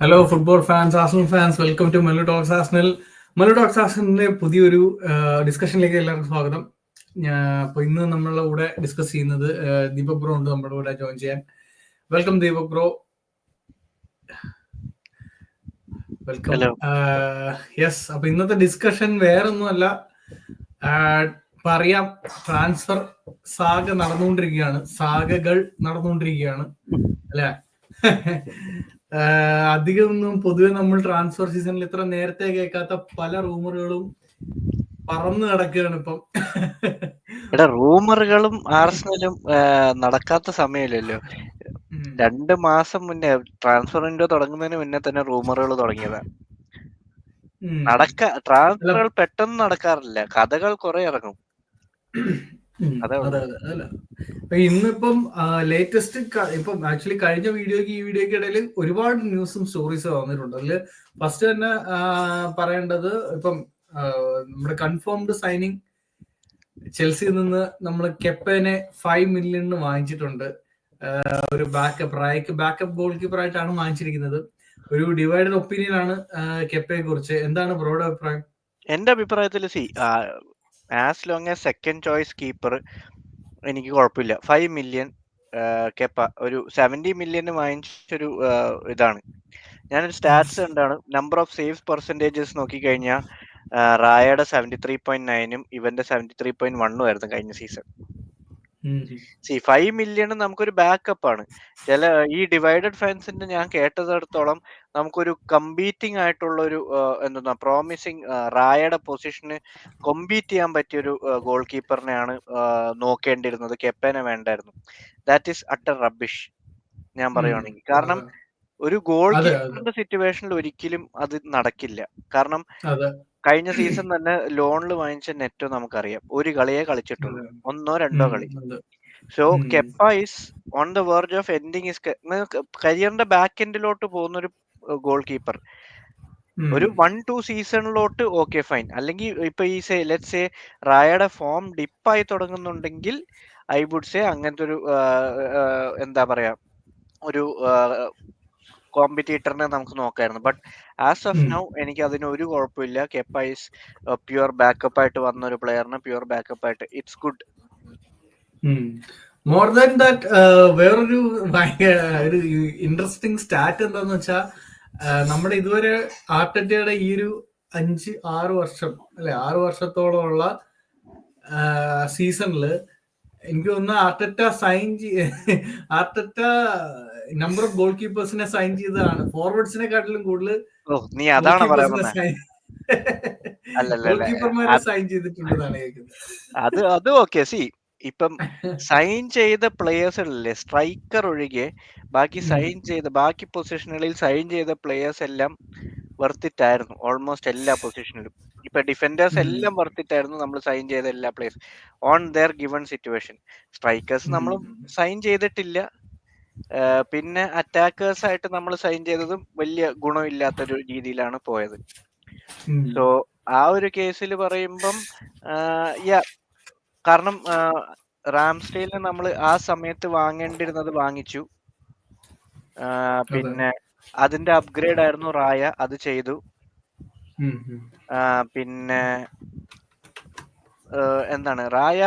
Hello football fans, Arsenal fans, welcome to Melu talks Arsenal. Melu talks ആർസണലിന്റെ പുതിയൊരു ഡിസ്കഷനിലേക്ക് എല്ലാവർക്കും സ്വാഗതം. അപ്പോൾ ഇന്ന് നമ്മളുടെ കൂടെ ഡിസ്കസ് ചെയ്യുന്നത് ദീപക് ബ്രോ ഉണ്ട് നമ്മുടെ കൂടെ ജോയിൻ ചെയ്യാൻ. Welcome Deepak bro. Welcome. Yes, അപ്പൊ ഇന്നത്തെ ഡിസ്കഷൻ വേറൊന്നുമല്ല, പറയാം, ട്രാൻസ്ഫർ സാഗകൾ നടന്നുകൊണ്ടിരിക്കുകയാണ് അല്ലെ? അധികമൊന്നും പൊതുവെ നമ്മൾ ട്രാൻസ്ഫർ സീസണിൽ ഇത്ര നേരത്തെ കേൾക്കാത്ത പല റൂമറുകളും പറന്നു കിടക്കുകയാണ് ഇപ്പം. റൂമറുകളും ആർസണലും നടക്കാത്ത സമയമില്ലല്ലോ. 2 മാസം മുന്നേ ട്രാൻസ്ഫർ വിൻഡോ തുടങ്ങുന്നതിന് മുന്നേ തന്നെ റൂമറുകൾ തുടങ്ങിയതാണ്. ട്രാൻസ്ഫറുകൾ പെട്ടെന്ന് നടക്കാറില്ല, കഥകൾ കുറെ ഇറങ്ങും. അതെ. ഇന്നിപ്പം ലേറ്റസ്റ്റ് ഇപ്പം ആക്ച്വലി കഴിഞ്ഞ വീഡിയോക്ക് ഈ വീഡിയോക്ക് ഇടയിൽ ഒരുപാട് ന്യൂസും സ്റ്റോറീസും വന്നിട്ടുണ്ട്. അതിൽ ഫസ്റ്റ് തന്നെ പറയേണ്ടത് ഇപ്പം നമ്മുടെ കൺഫേംഡ് സൈനിങ് ചെൽസിയിൽ നിന്ന് നമ്മൾ കെപ്പനെ 5 million വാങ്ങിച്ചിട്ടുണ്ട്. ഒരു ബാക്കപ്പ് ഗോൾ കീപ്പർ ആയിട്ടാണ് വാങ്ങിച്ചിരിക്കുന്നത്. ഒരു ഡിവൈഡഡ് ഒപ്പീനിയൻ ആണ് കെപ്പയെ കുറിച്ച്. എന്താണ് ബ്രോയുടെ അഭിപ്രായം? എന്റെ അഭിപ്രായത്തിൽ as long as second choice keeper എനിക്ക് കുഴപ്പമില്ല. 5 million കെപ്പ ഒരു 70 million വാങ്ങിച്ചൊരു ഇതാണ്. ഞാനൊരു സ്റ്റാറ്റ്സ് കണ്ടാണ്. നമ്പർ ഓഫ് സേവ്സ് പെർസെന്റേജസ് നോക്കിക്കഴിഞ്ഞാൽ റായയുടെ 73.9 ഇവന്റെ 73.1 ആയിരുന്നു കഴിഞ്ഞ സീസൺ. 5 million നമുക്കൊരു ബാക്കപ്പ് ആണ്. ഈ ഡിവൈഡഡ് ഫാൻസിന്റെ ഞാൻ കേട്ടതിടത്തോളം നമുക്കൊരു കമ്പീറ്റിംഗ് ആയിട്ടുള്ള ഒരു പ്രോമിസിങ് റായയുടെ പൊസിഷന് കോമ്പീറ്റ് ചെയ്യാൻ പറ്റിയൊരു ഗോൾ കീപ്പറിനെയാണ് നോക്കേണ്ടിയിരുന്നത്. കെപ്പനെ വേണ്ടായിരുന്നു. ദാറ്റ് ഈസ് അട്ടർ റബ്ബിഷ് ഞാൻ പറയുവാണെങ്കിൽ. കാരണം ഒരു ഗോൾ കീപ്പറിന്റെ സിറ്റുവേഷനിൽ ഒരിക്കലും അത് നടക്കില്ല. കാരണം കഴിഞ്ഞ സീസൺ തന്നെ ലോണിൽ വാങ്ങിച്ച നെറ്റോ നമുക്കറിയാം, ഒരു കളിയെ കളിച്ചിട്ടുള്ളൂ, 1-2 കളി. So Kepa is on the verge of ending കരിയറിന്റെ ബാക്ക് എൻഡിലോട്ട് പോകുന്ന ഒരു ഗോൾ കീപ്പർ. ഒരു 1-2 സീസണിലോട്ട് ഓക്കെ ഫൈൻ. അല്ലെങ്കിൽ ഇപ്പൊ ഈ ലെറ്റ്സ് സേ റായയുടെ ഫോം ഡിപ്പായി തുടങ്ങുന്നുണ്ടെങ്കിൽ ഐ വുഡ് സേ അങ്ങനത്തെ ഒരു എന്താ പറയാ ഒരു കോമ്പറ്റീറ്ററിനെ നമുക്ക് നോക്കായിരുന്നു. ബട്ട് ആസ് ഓഫ് നൗ എനിക്ക് അതിന് ഒരു കുഴപ്പമില്ല. കെപ്പ ഈസ് പ്യുവർ ബാക്കപ്പ് ആയിട്ട് വന്ന ഒരു പ്ലെയറിന് പ്യുവർ ബാക്കപ്പ് ആയിട്ട് it's good. More than that വേറൊരു ഒരു ഇൻട്രസ്റ്റിംഗ് സ്റ്റാറ്റ് എന്താന്ന് വെച്ചാൽ, നമ്മുടെ ഇതുവരെ ആർട്ടറ്റയുടെ ഈ ഒരു 5-6 വർഷം അല്ലെ, 6 വർഷത്തോളമുള്ള സീസണില് എനിക്ക് തോന്നുന്നു ആർട്ടറ്റ നമ്പർ ഓഫ് ഗോൾ കീപ്പേഴ്സിനെ സൈൻ ചെയ്തതാണ് ഫോർവേഡ്സിനെക്കാട്ടിലും കൂടുതൽ ഗോൾ സൈൻ ചെയ്തിട്ടുണ്ടെന്നാണ് കേൾക്കുന്നത്. അത് ഓക്കെ. ഇപ്പം സൈൻ ചെയ്ത പ്ലേയേഴ്സുകളിലെ സ്ട്രൈക്കർ ഒഴികെ ബാക്കി പൊസിഷനുകളിൽ സൈൻ ചെയ്ത പ്ലേയേഴ്സ് എല്ലാം വർത്തിറ്റ് ആയിരുന്നു. ഓൾമോസ്റ്റ് എല്ലാ പൊസിഷനിലും. ഇപ്പൊ ഡിഫൻഡേഴ്സ് എല്ലാം വർത്തിറ്റ് ആയിരുന്നു നമ്മൾ സൈൻ ചെയ്ത എല്ലാ players on their given situation. Strikers നമ്മൾ സൈൻ ചെയ്തിട്ടില്ല. പിന്നെ അറ്റാക്കേഴ്സ് ആയിട്ട് നമ്മൾ സൈൻ ചെയ്തതും വലിയ ഗുണമില്ലാത്തൊരു രീതിയിലാണ് പോയത്. സോ ആ ഒരു കേസിൽ പറയുമ്പം കാരണം റാംസ്ഡെയിലിനെ നമ്മൾ ആ സമയത്ത് വാങ്ങേണ്ടിരുന്നത് വാങ്ങിച്ചു. പിന്നെ അതിന്റെ അപ്ഗ്രേഡ് ആയിരുന്നു റായ, അത് ചെയ്തു. പിന്നെ റായ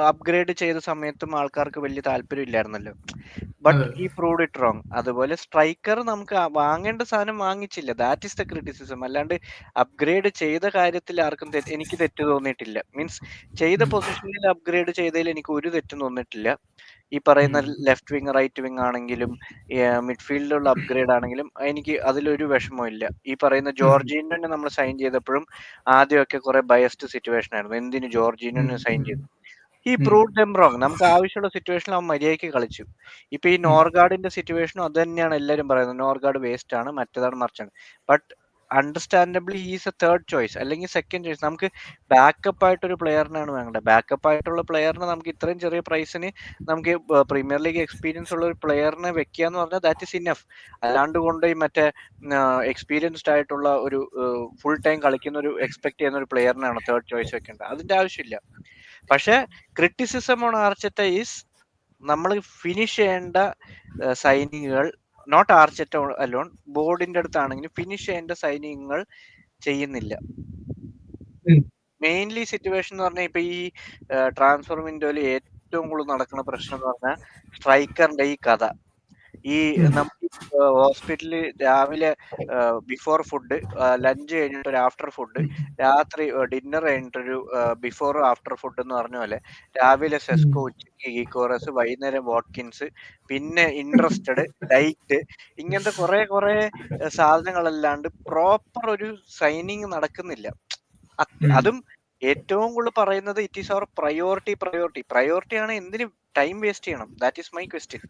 അപ്ഗ്രേഡ് ചെയ്ത സമയത്തും ആൾക്കാർക്ക് വലിയ താല്പര്യം ഇല്ലായിരുന്നല്ലോ. But he proved it wrong. അതുപോലെ സ്ട്രൈക്കർ നമുക്ക് വാങ്ങേണ്ട സാധനം വാങ്ങിച്ചില്ല. That is the criticism. അല്ലാണ്ട് അപ്ഗ്രേഡ് ചെയ്ത കാര്യത്തിൽ ആർക്കും എനിക്ക് തെറ്റ് തോന്നിയിട്ടില്ല. മീൻസ് ചെയ്ത പൊസിഷനിൽ അപ്ഗ്രേഡ് ചെയ്തതിൽ എനിക്ക് ഒരു തെറ്റും തോന്നിയിട്ടില്ല. ഈ പറയുന്ന ലെഫ്റ്റ് വിങ്, റൈറ്റ് വിങ് ആണെങ്കിലും മിഡ്ഫീൽഡിലുള്ള അപ്ഗ്രേഡ് ആണെങ്കിലും എനിക്ക് അതിലൊരു വിഷമവും ഇല്ല. ഈ പറയുന്ന ജോർജീനിനെ നമ്മൾ സൈൻ ചെയ്തപ്പോഴും ആദ്യമൊക്കെ കുറെ ബയസ്ഡ് സിറ്റുവേഷൻ ആയിരുന്നു. എന്തിന് ജോർജീനിനെ സൈൻ ചെയ്തു? ഈ പ്രൂവ്ഡ് ദം റോങ്. നമുക്ക് ആവശ്യമുള്ള സിറ്റുവേഷനിൽ അവൻ മര്യാദയ്ക്ക് കളിച്ചു. ഇപ്പൊ ഈ നോർഗാർഡിന്റെ സിറ്റുവേഷനും അത് തന്നെയാണ് എല്ലാവരും പറയുന്നത്. നോർഗാർഡ് വേസ്റ്റ് ആണ്, മറ്റേതാണ് മറിച്ചാണ്. But understandably is a third choice അല്ലെങ്കിൽ സെക്കൻഡ് ചോയ്സ്. നമുക്ക് ബാക്കപ്പ് ആയിട്ടൊരു പ്ലെയറിനാണ് വേണ്ടത്. ബാക്കപ്പ് ആയിട്ടുള്ള പ്ലെയറിനെ നമുക്ക് ഇത്രയും ചെറിയ പ്രൈസിന് നമുക്ക് പ്രീമിയർ ലീഗ് എക്സ്പീരിയൻസ് ഉള്ള ഒരു പ്ലെയറിനെ വെക്കുക എന്ന് പറഞ്ഞാൽ ദാറ്റ് ഇസ് ഇനഫ്. അല്ലാണ്ട് കൊണ്ടുപോയി മറ്റേ എക്സ്പീരിയൻസ്ഡ് ആയിട്ടുള്ള ഒരു ഫുൾ ടൈം കളിക്കുന്ന ഒരു എക്സ്പെക്ട് ചെയ്യുന്ന ഒരു പ്ലെയറിനാണ് തേർഡ് ചോയ്സ് വെക്കേണ്ടത്. അതിന്റെ ആവശ്യമില്ല. പക്ഷെ ക്രിറ്റിസിസം ഓൺ ആർട്ടറ്റ ഈസ് നമ്മൾ ഫിനിഷ് ചെയ്യേണ്ട സൈനിങ്ങുകൾ നോട്ട് ആർച്ചറ്റ അലോൺ, ബോർഡിന്റെ അടുത്താണെങ്കിലും ഫിനിഷ് ചെയ്യേണ്ട സൈനികങ്ങൾ ചെയ്യുന്നില്ല. മെയിൻലി സിറ്റുവേഷൻ എന്ന് പറഞ്ഞാൽ ഇപ്പൊ ഈ ട്രാൻസ്ഫർ വിൻഡോയിൽ ഏറ്റവും കൂടുതൽ നടക്കുന്ന പ്രശ്നം എന്ന് പറഞ്ഞാൽ സ്ട്രൈക്കറിന്റെ ഈ കഥ. ഈ നമ്മൾ ഹോസ്പിറ്റലിൽ രാവിലെ ബിഫോർ ഫുഡ്, ലഞ്ച് കഴിഞ്ഞിട്ട് ഒരു ആഫ്റ്റർ ഫുഡ്, രാത്രി ഡിന്നർ കഴിഞ്ഞിട്ടൊരു ബിഫോർ ആഫ്റ്റർ ഫുഡ് എന്ന് പറഞ്ഞ പോലെ രാവിലെ സെസ്കോ, ഉച്ചയ്ക്ക് ഗീക്കോറസ്, വൈകുന്നേരം വാട്കിൻസ്, പിന്നെ ഇൻട്രസ്റ്റഡ്, ഡൈറ്റ്, ഇങ്ങനത്തെ കുറെ സാധനങ്ങളല്ലാണ്ട് പ്രോപ്പർ ഒരു സൈനിങ് നടക്കുന്നില്ല. അതും ഏറ്റവും കൂടുതൽ പറയുന്നത് ഇറ്റ് ഈസ് അവർ പ്രയോറിറ്റി ആണ്. എന്തിന് ടൈം വേസ്റ്റ് ചെയ്യണം? That is my question.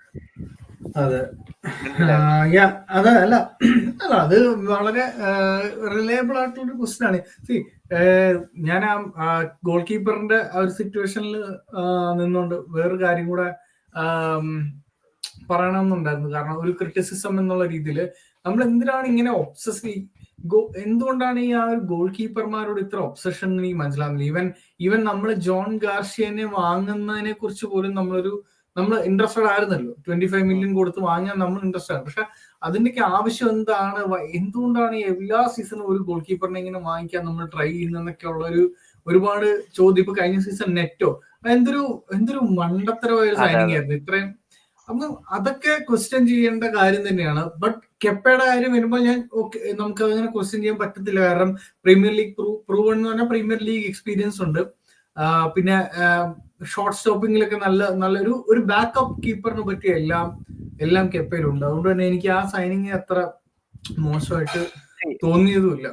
അതെ, അതെ, അല്ല അത് വളരെ റിലയബിൾ ആയിട്ടുള്ളൊരു ക്വസ്റ്റ്യൻ ആണ്. ഞാൻ ആ ഗോൾ കീപ്പറിന്റെ ആ ഒരു സിറ്റുവേഷനിൽ നിന്നുകൊണ്ട് വേറൊരു കാര്യം കൂടെ പറയണമെന്നുണ്ടായിരുന്നു. കാരണം ഒരു ക്രിറ്റിസിസം എന്നുള്ള രീതിയിൽ നമ്മൾ എന്തിനാണ് ഇങ്ങനെ എന്തുകൊണ്ടാണ് ഈ ആ ഒരു ഗോൾ കീപ്പർമാരോട് ഇത്ര ഒബ്സഷൻ എനിക്ക് മനസ്സിലാവുന്നില്ല. ഈവൻ നമ്മൾ ജോൺ ഗാർഷ്യനെ വാങ്ങുന്നതിനെ കുറിച്ച് പോലും നമ്മൾ ഇൻട്രസ്റ്റഡ് ആയിരുന്നല്ലോ. 25 മില്യൺ കൊടുത്ത് വാങ്ങാൻ നമ്മൾ ഇൻട്രസ്റ്റഡ് ആണ്. പക്ഷെ അതിന്റെയൊക്കെ ആവശ്യം എന്താണ്? എന്തുകൊണ്ടാണ് എല്ലാ സീസണും ഒരു ഗോൾ കീപ്പറിനെ ഇങ്ങനെ വാങ്ങിക്കാൻ നമ്മൾ ട്രൈ ചെയ്യുന്നതൊക്കെ ഉള്ള ഒരുപാട് ചോദ്യം. ഇപ്പൊ കഴിഞ്ഞ സീസൺ നെറ്റോ എന്തൊരു മണ്ടത്തരമായ സൈനിങ് ആയിരുന്നു. ഇത്രയും അതൊക്കെ ക്വസ്റ്റ്യൻ ചെയ്യേണ്ട കാര്യം തന്നെയാണ്. ബട്ട് കെപ്പയുടെ കാര്യം വരുമ്പോൾ നമുക്ക് അങ്ങനെ ക്വസ്റ്റ്യൻ ചെയ്യാൻ പറ്റത്തില്ല. കാരണം പ്രീമിയർ ലീഗ് പ്രൂവൺ എന്ന് പറഞ്ഞാൽ പ്രീമിയർ ലീഗ് എക്സ്പീരിയൻസ് ഉണ്ട്. പിന്നെ ഷോർട്ട് സ്റ്റോപ്പിങ്ങിലൊക്കെ ഒരു ബാക്കപ്പ് കീപ്പറിന് പറ്റിയ എല്ലാം കെപ്പയിലുണ്ട്. അതുകൊണ്ട് തന്നെ എനിക്ക് ആ സൈനിങ് അത്ര മോശമായിട്ട് തോന്നിയതുമില്ല.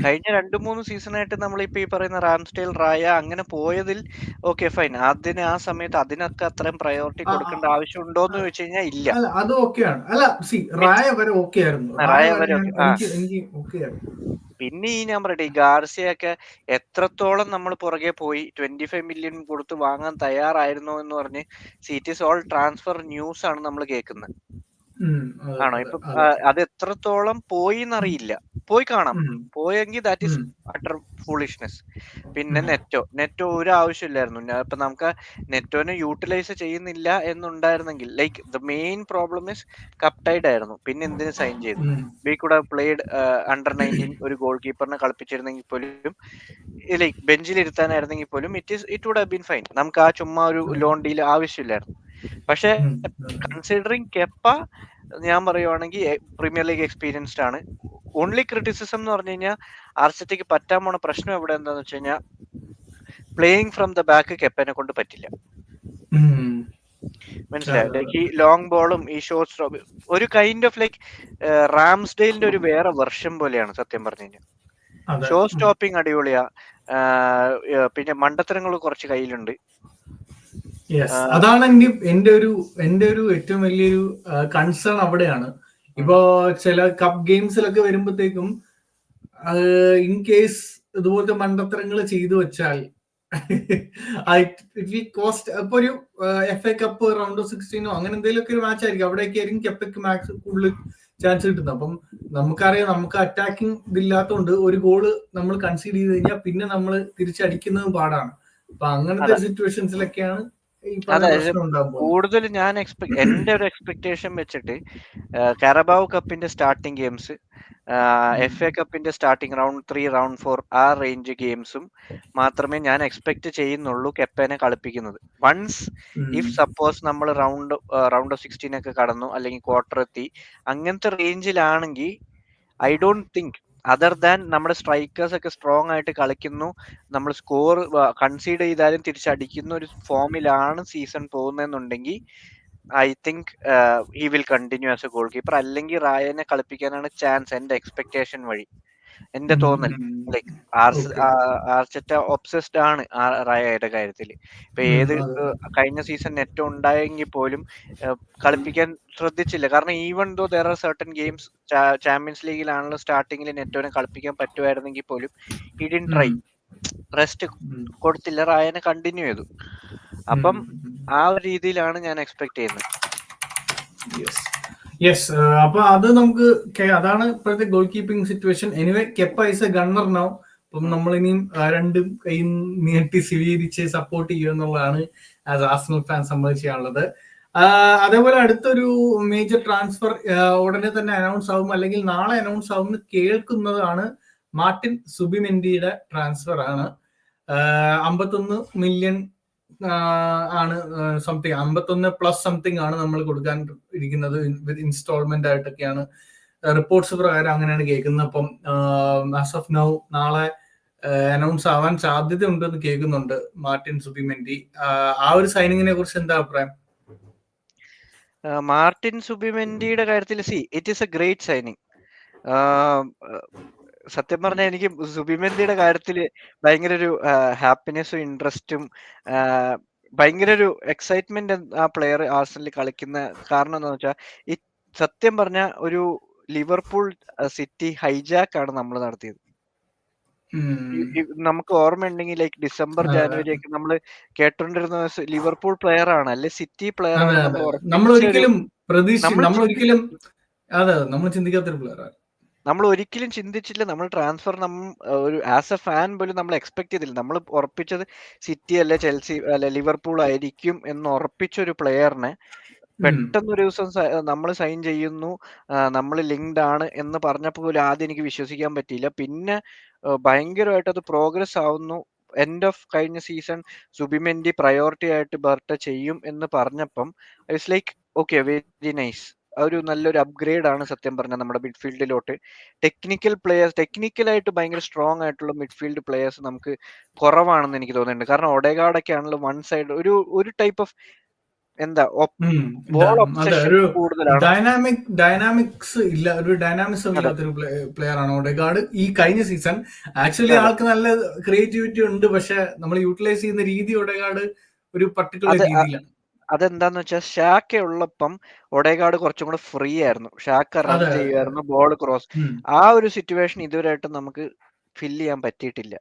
കഴിഞ്ഞ 2-3 സീസണായിട്ട് നമ്മളിപ്പോ ഈ പറയുന്ന റാംസ്ഡെയിൽ, റായ അങ്ങനെ പോയതിൽ ഓക്കെ ഫൈൻ, ആ സമയത്ത് അതിനൊക്കെ അത്രയും പ്രയോറിറ്റി കൊടുക്കേണ്ട ആവശ്യം ഉണ്ടോന്ന് ചോദിച്ചു കഴിഞ്ഞാൽ ഇല്ല. അത് ഓക്കെയാണ്. അല്ല റായ വരെ ഓക്കെ ആയിരുന്നു. പിന്നെ ഈ ഞാൻ പറയട്ടെ, ഈ ഗാർസിയൊക്കെ എത്രത്തോളം നമ്മൾ പുറകെ പോയി 25 മില്യൺ കൊടുത്ത് വാങ്ങാൻ തയ്യാറായിരുന്നോ എന്ന് പറഞ്ഞ് it is all transfer news ആണ് നമ്മൾ കേൾക്കുന്നത്. ആണോ? ഇപ്പൊ അത് എത്രത്തോളം പോയി എന്നറിയില്ല. പോയി കാണാം, പോയെങ്കിൽ ദാറ്റ് ഈസ് അട്ടർ ഫൂളിഷ്നെസ്. പിന്നെ നെറ്റോ ഒരു ആവശ്യമില്ലായിരുന്നു. ഇപ്പൊ നമുക്ക് നെറ്റോനെ യൂട്ടിലൈസ് ചെയ്യുന്നില്ല എന്നുണ്ടായിരുന്നെങ്കിൽ, like the main problem is കപ്റ്റൈഡ് ആയിരുന്നു. പിന്നെ എന്തിനു സൈൻ ചെയ്തു? We could have played under 19 ഒരു ഗോൾ കീപ്പറിനെ കളിപ്പിച്ചിരുന്നെങ്കിൽ പോലും, ലൈക്ക് ബെഞ്ചിൽ ഇരുത്താനായിരുന്നെങ്കിൽ പോലും it would have been fine. നമുക്ക് ആ ചുമ്മാ ഒരു ലോൺ ഡീൽ ആവശ്യമില്ലായിരുന്നു. പക്ഷെ കൺസിഡറിങ് കെപ്പ, ഞാൻ പറയുവാണെങ്കിൽ പ്രീമിയർ ലീഗ് എക്സ്പീരിയൻസ്ഡ് ആണ്. ഓൺലി ക്രിറ്റിസിസം എന്ന് പറഞ്ഞു കഴിഞ്ഞാൽ ആർസെറ്റയ്ക്ക് പറ്റാൻ പോണ പ്രശ്നം എവിടെ എന്താന്ന് വെച്ച് കഴിഞ്ഞാൽ, പ്ലേയിങ് ഫ്രം ദ ബാക്ക് കെപ്പനെ കൊണ്ട് പറ്റില്ല. മനസ്സിലായോ? ഈ ലോങ് ബോളും ഈ ഷോർട്ട് സ്റ്റോപ്പ് ഒരു കൈൻഡ് ഓഫ് ലൈക്ക് റാംസ്ഡെയിലിന്റെ ഒരു വേറെ വെർഷൻ പോലെയാണ് സത്യം പറഞ്ഞു കഴിഞ്ഞാൽ. ഷോർട്ട് സ്റ്റോപ്പിംഗ് അടിപൊളിയാ, പിന്നെ മണ്ടത്തരങ്ങൾ കുറച്ച് കയ്യിലുണ്ട്. അതാണ് എന്റെ ഒരു ഏറ്റവും വലിയൊരു കൺസേൺ അവിടെയാണ്. ഇപ്പോ ചില കപ്പ് ഗെയിംസിലൊക്കെ വരുമ്പോഴത്തേക്കും ഇൻ കേസ് ഇതുപോലത്തെ മണ്ടത്തരങ്ങൾ ചെയ്തു വെച്ചാൽ ഇപ്പൊ ഒരു FA കപ്പ് റൗണ്ട് ഓഫ് 16 അങ്ങനെ എന്തെങ്കിലുമൊക്കെ ഒരു മാച്ച് ആയിരിക്കും. അവിടെയൊക്കെ ആയിരിക്കും കെപ്പയ്ക്ക് മാക്സ് കൂടുതൽ ചാൻസ് കിട്ടുന്നത്. അപ്പം നമുക്കറിയാം, നമുക്ക് അറ്റാക്കിംഗ് ഇതില്ലാത്തതുകൊണ്ട് ഒരു ഗോള് നമ്മൾ കൺസീഡ് ചെയ്ത് കഴിഞ്ഞാൽ പിന്നെ നമ്മൾ തിരിച്ചടിക്കുന്നതും പാടാണ്. അപ്പൊ അങ്ങനത്തെ സിറ്റുവേഷൻസിലൊക്കെയാണ് കൂടുതൽ ഞാൻ എന്റെ ഒരു എക്സ്പെക്ടേഷൻ വെച്ചിട്ട് കാരബാവ് കപ്പിന്റെ സ്റ്റാർട്ടിംഗ് ഗെയിംസ്, FA കപ്പിന്റെ സ്റ്റാർട്ടിംഗ് റൗണ്ട് 3, റൗണ്ട് 4 ആ റേഞ്ച് ഗെയിംസും മാത്രമേ ഞാൻ എക്സ്പെക്ട് ചെയ്യുന്നുള്ളൂ കെപ്പനെ കളിപ്പിക്കുന്നത്. വൺസ് ഇഫ് സപ്പോസ് നമ്മൾ റൗണ്ട് ഓഫ് 16 ഒക്കെ കടന്നു, അല്ലെങ്കിൽ ക്വാർട്ടർ എത്തി, അങ്ങനത്തെ റേഞ്ചിലാണെങ്കിൽ I don't think, other than നമ്മുടെ സ്ട്രൈക്കേഴ്സ് ഒക്കെ സ്ട്രോങ് ആയിട്ട് കളിക്കുന്നു, നമ്മൾ സ്കോർ കൺസീഡ് ചെയ്താലും തിരിച്ചടിക്കുന്ന ഒരു ഫോമിലാണ് സീസൺ പോകുന്നതെന്നുണ്ടെങ്കിൽ I think he will continue as a goalkeeper. അല്ലെങ്കിൽ റായനെ കളിപ്പിക്കാനാണ് ചാൻസ്, എന്റെ എക്സ്പെക്ടേഷൻ വഴി, എന്റെ തോന്നൽ. ലൈക്ക് ആർച്ചറ്റ ഒബ്സസ്ഡ് ആണ് റായയുടെ കാര്യത്തിൽ. ഇപ്പൊ കഴിഞ്ഞ സീസൺ നെറ്റ് ഉണ്ടായെങ്കിൽ പോലും കളിപ്പിക്കാൻ ശ്രദ്ധിച്ചില്ല. കാരണം even though there are certain games, champions ലീഗിലാണല്ലോ സ്റ്റാർട്ടിങ്ങിൽ നെറ്റോനെ കളിപ്പിക്കാൻ പറ്റുമായിരുന്നെങ്കിൽ പോലും ഹി ഡിഡ്ന്റ് ട്രൈ, റെസ്റ്റ് കൊടുത്തില്ല, റായനെ കണ്ടിന്യൂ ചെയ്തു. അപ്പം ആ ഒരു രീതിയിലാണ് ഞാൻ എക്സ്പെക്ട് ചെയ്യുന്നത്. അപ്പൊ അത് നമുക്ക് അതാണ് ഇപ്പോഴത്തെ goal keeping situation. Anyway Kepa is A gunner now. അപ്പം നമ്മളിനിയും രണ്ടും കൈയും നീട്ടി സ്വീകരിച്ച് സപ്പോർട്ട് ചെയ്യുക എന്നുള്ളതാണ് ആസ് ആർസണൽ ഫാൻ സംബന്ധിച്ചുള്ളത്. അതേപോലെ അടുത്തൊരു മേജർ ട്രാൻസ്ഫർ ഉടനെ തന്നെ അനൗൺസ് ആവും, അല്ലെങ്കിൽ നാളെ അനൗൺസ് ആവും എന്ന് കേൾക്കുന്നതാണ് മാർട്ടിൻ സുബിമെൻഡിയുടെ ട്രാൻസ്ഫർ ആണ്. 51 മില്യൺ ആണ് സംതിങ്, 51 പ്ലസ് സംതിങ് ആണ് നമ്മൾ കൊടുക്കാൻ ഇരിക്കുന്നത് ഇൻസ്റ്റാൾമെന്റ് ആയിട്ടൊക്കെയാണ് റിപ്പോർട്ട്സ് പ്രകാരം അങ്ങനെയാണ് കേൾക്കുന്നത്. അപ്പം ആസ് ഓഫ് നൗ നാളെ അനൗൺസ് ആവാൻ സാധ്യത ഉണ്ടെന്ന് കേൾക്കുന്നുണ്ട് മാർട്ടിൻ സുബിമെൻഡി. ആ ഒരു സൈനിങ്ങിനെ കുറിച്ച് എന്താ അഭിപ്രായം? മാർട്ടിൻ സുബിമെൻഡിയുടെ കാര്യത്തിൽ it is A great signing. സത്യം പറഞ്ഞാൽ എനിക്ക് സുബിമെൻഡിയുടെ കാര്യത്തിൽ ഭയങ്കര ഒരു ഹാപ്പിനെസ്സും ഇൻട്രസ്റ്റും ഭയങ്കര ഒരു എക്സൈറ്റ്മെന്റ് ആ പ്ലെയർ ആർസണലിൽ കളിക്കുന്ന കാരണം എന്താണെന്ന് വെച്ചാൽ സത്യം പറഞ്ഞ ഒരു ലിവർപൂൾ സിറ്റി ഹൈജാക്ക് ആണ് നമ്മൾ നടത്തിയത്. നമുക്ക് ഓർമ്മയുണ്ടെങ്കിൽ ലൈക്ക് ഡിസംബർ ജാനുവരി ഒക്കെ നമ്മൾ കേട്ടോണ്ടിരുന്ന ലിവർപൂൾ പ്ലെയർ ആണ് അല്ലെ സിറ്റി പ്ലെയർ ആണ് നമ്മൾ ഒരിക്കലും ചിന്തിക്കാത്തൊരു പ്ലെയർ ആണ്. നമ്മൾ ഒരിക്കലും ചിന്തിച്ചില്ല. നമ്മൾ ട്രാൻസ്ഫർ ഒരു ആസ് എ ഫാൻ പോലും നമ്മൾ എക്സ്പെക്ട് ചെയ്തില്ല. നമ്മൾ ഉറപ്പിച്ചത് സിറ്റി അല്ലെ ചെൽസി അല്ലെ ലിവർപൂൾ ആയിരിക്കും എന്ന് ഉറപ്പിച്ച ഒരു പ്ലെയറിനെ പെട്ടെന്നൊരു ദിവസം നമ്മൾ സൈൻ ചെയ്യുന്നു, നമ്മൾ ലിങ്ക്ഡ് ആണ് എന്ന് പറഞ്ഞപ്പോൾ പോലും ആദ്യം എനിക്ക് വിശ്വസിക്കാൻ പറ്റിയില്ല. പിന്നെ ഭയങ്കരമായിട്ട് അത് പ്രോഗ്രസ് ആവുന്നു. എൻഡ് ഓഫ് കഴിഞ്ഞ സീസൺ സുബിമെൻഡി പ്രയോറിറ്റി ആയിട്ട് ബർട്ട ചെയ്യും എന്ന് പറഞ്ഞപ്പം it's like okay, very nice. ഒരു നല്ലൊരു അപ്ഗ്രേഡ് ആണ് സത്യം പറഞ്ഞാൽ നമ്മുടെ മിഡ്ഫീൽഡിലോട്ട്. ടെക്നിക്കലായിട്ട് ഭയങ്കര സ്ട്രോങ് ആയിട്ടുള്ള മിഡ്ഫീൽഡ് പ്ലേയേഴ്സ് നമുക്ക് കുറവാണെന്ന് എനിക്ക് തോന്നുന്നുണ്ട്. കാരണം ഒഡേഗാർഡ് ഒക്കെ ആണല്ലോ വൺ സൈഡ് ഒരു ടൈപ്പ് ഓഫ് എന്താ ഡൈനാമിക്സ് ഇല്ല, ഒരു ഡൈനാമിക്സം ഇല്ലാത്തൊരു പ്ലെയർ ആണ് ഒഡേഗാർഡ്. ഈ കഴിഞ്ഞ സീസൺ ആക്ച്വലി ആൾക്ക് നല്ല ക്രിയേറ്റിവിറ്റി ഉണ്ട്, പക്ഷെ നമ്മൾ യൂട്ടിലൈസ് ചെയ്യുന്ന രീതി ഒഡേഗാർഡ് ഒരു പർട്ടിക്കുലർ രീതിയിലാണ്. അതെന്താന്ന് വെച്ചാൽ ഷാക്ക ഉള്ളപ്പം ഒഡേഗാർഡ് കുറച്ചും കൂടെ ഫ്രീ ആയിരുന്നു. ഷാക്ക റൺ ചെയ്യുമായിരുന്നു, ബോൾ ക്രോസ്. ആ ഒരു സിറ്റുവേഷൻ ഇതുവരെയായിട്ട് നമുക്ക് ഫില്ല് ചെയ്യാൻ പറ്റിയിട്ടില്ല.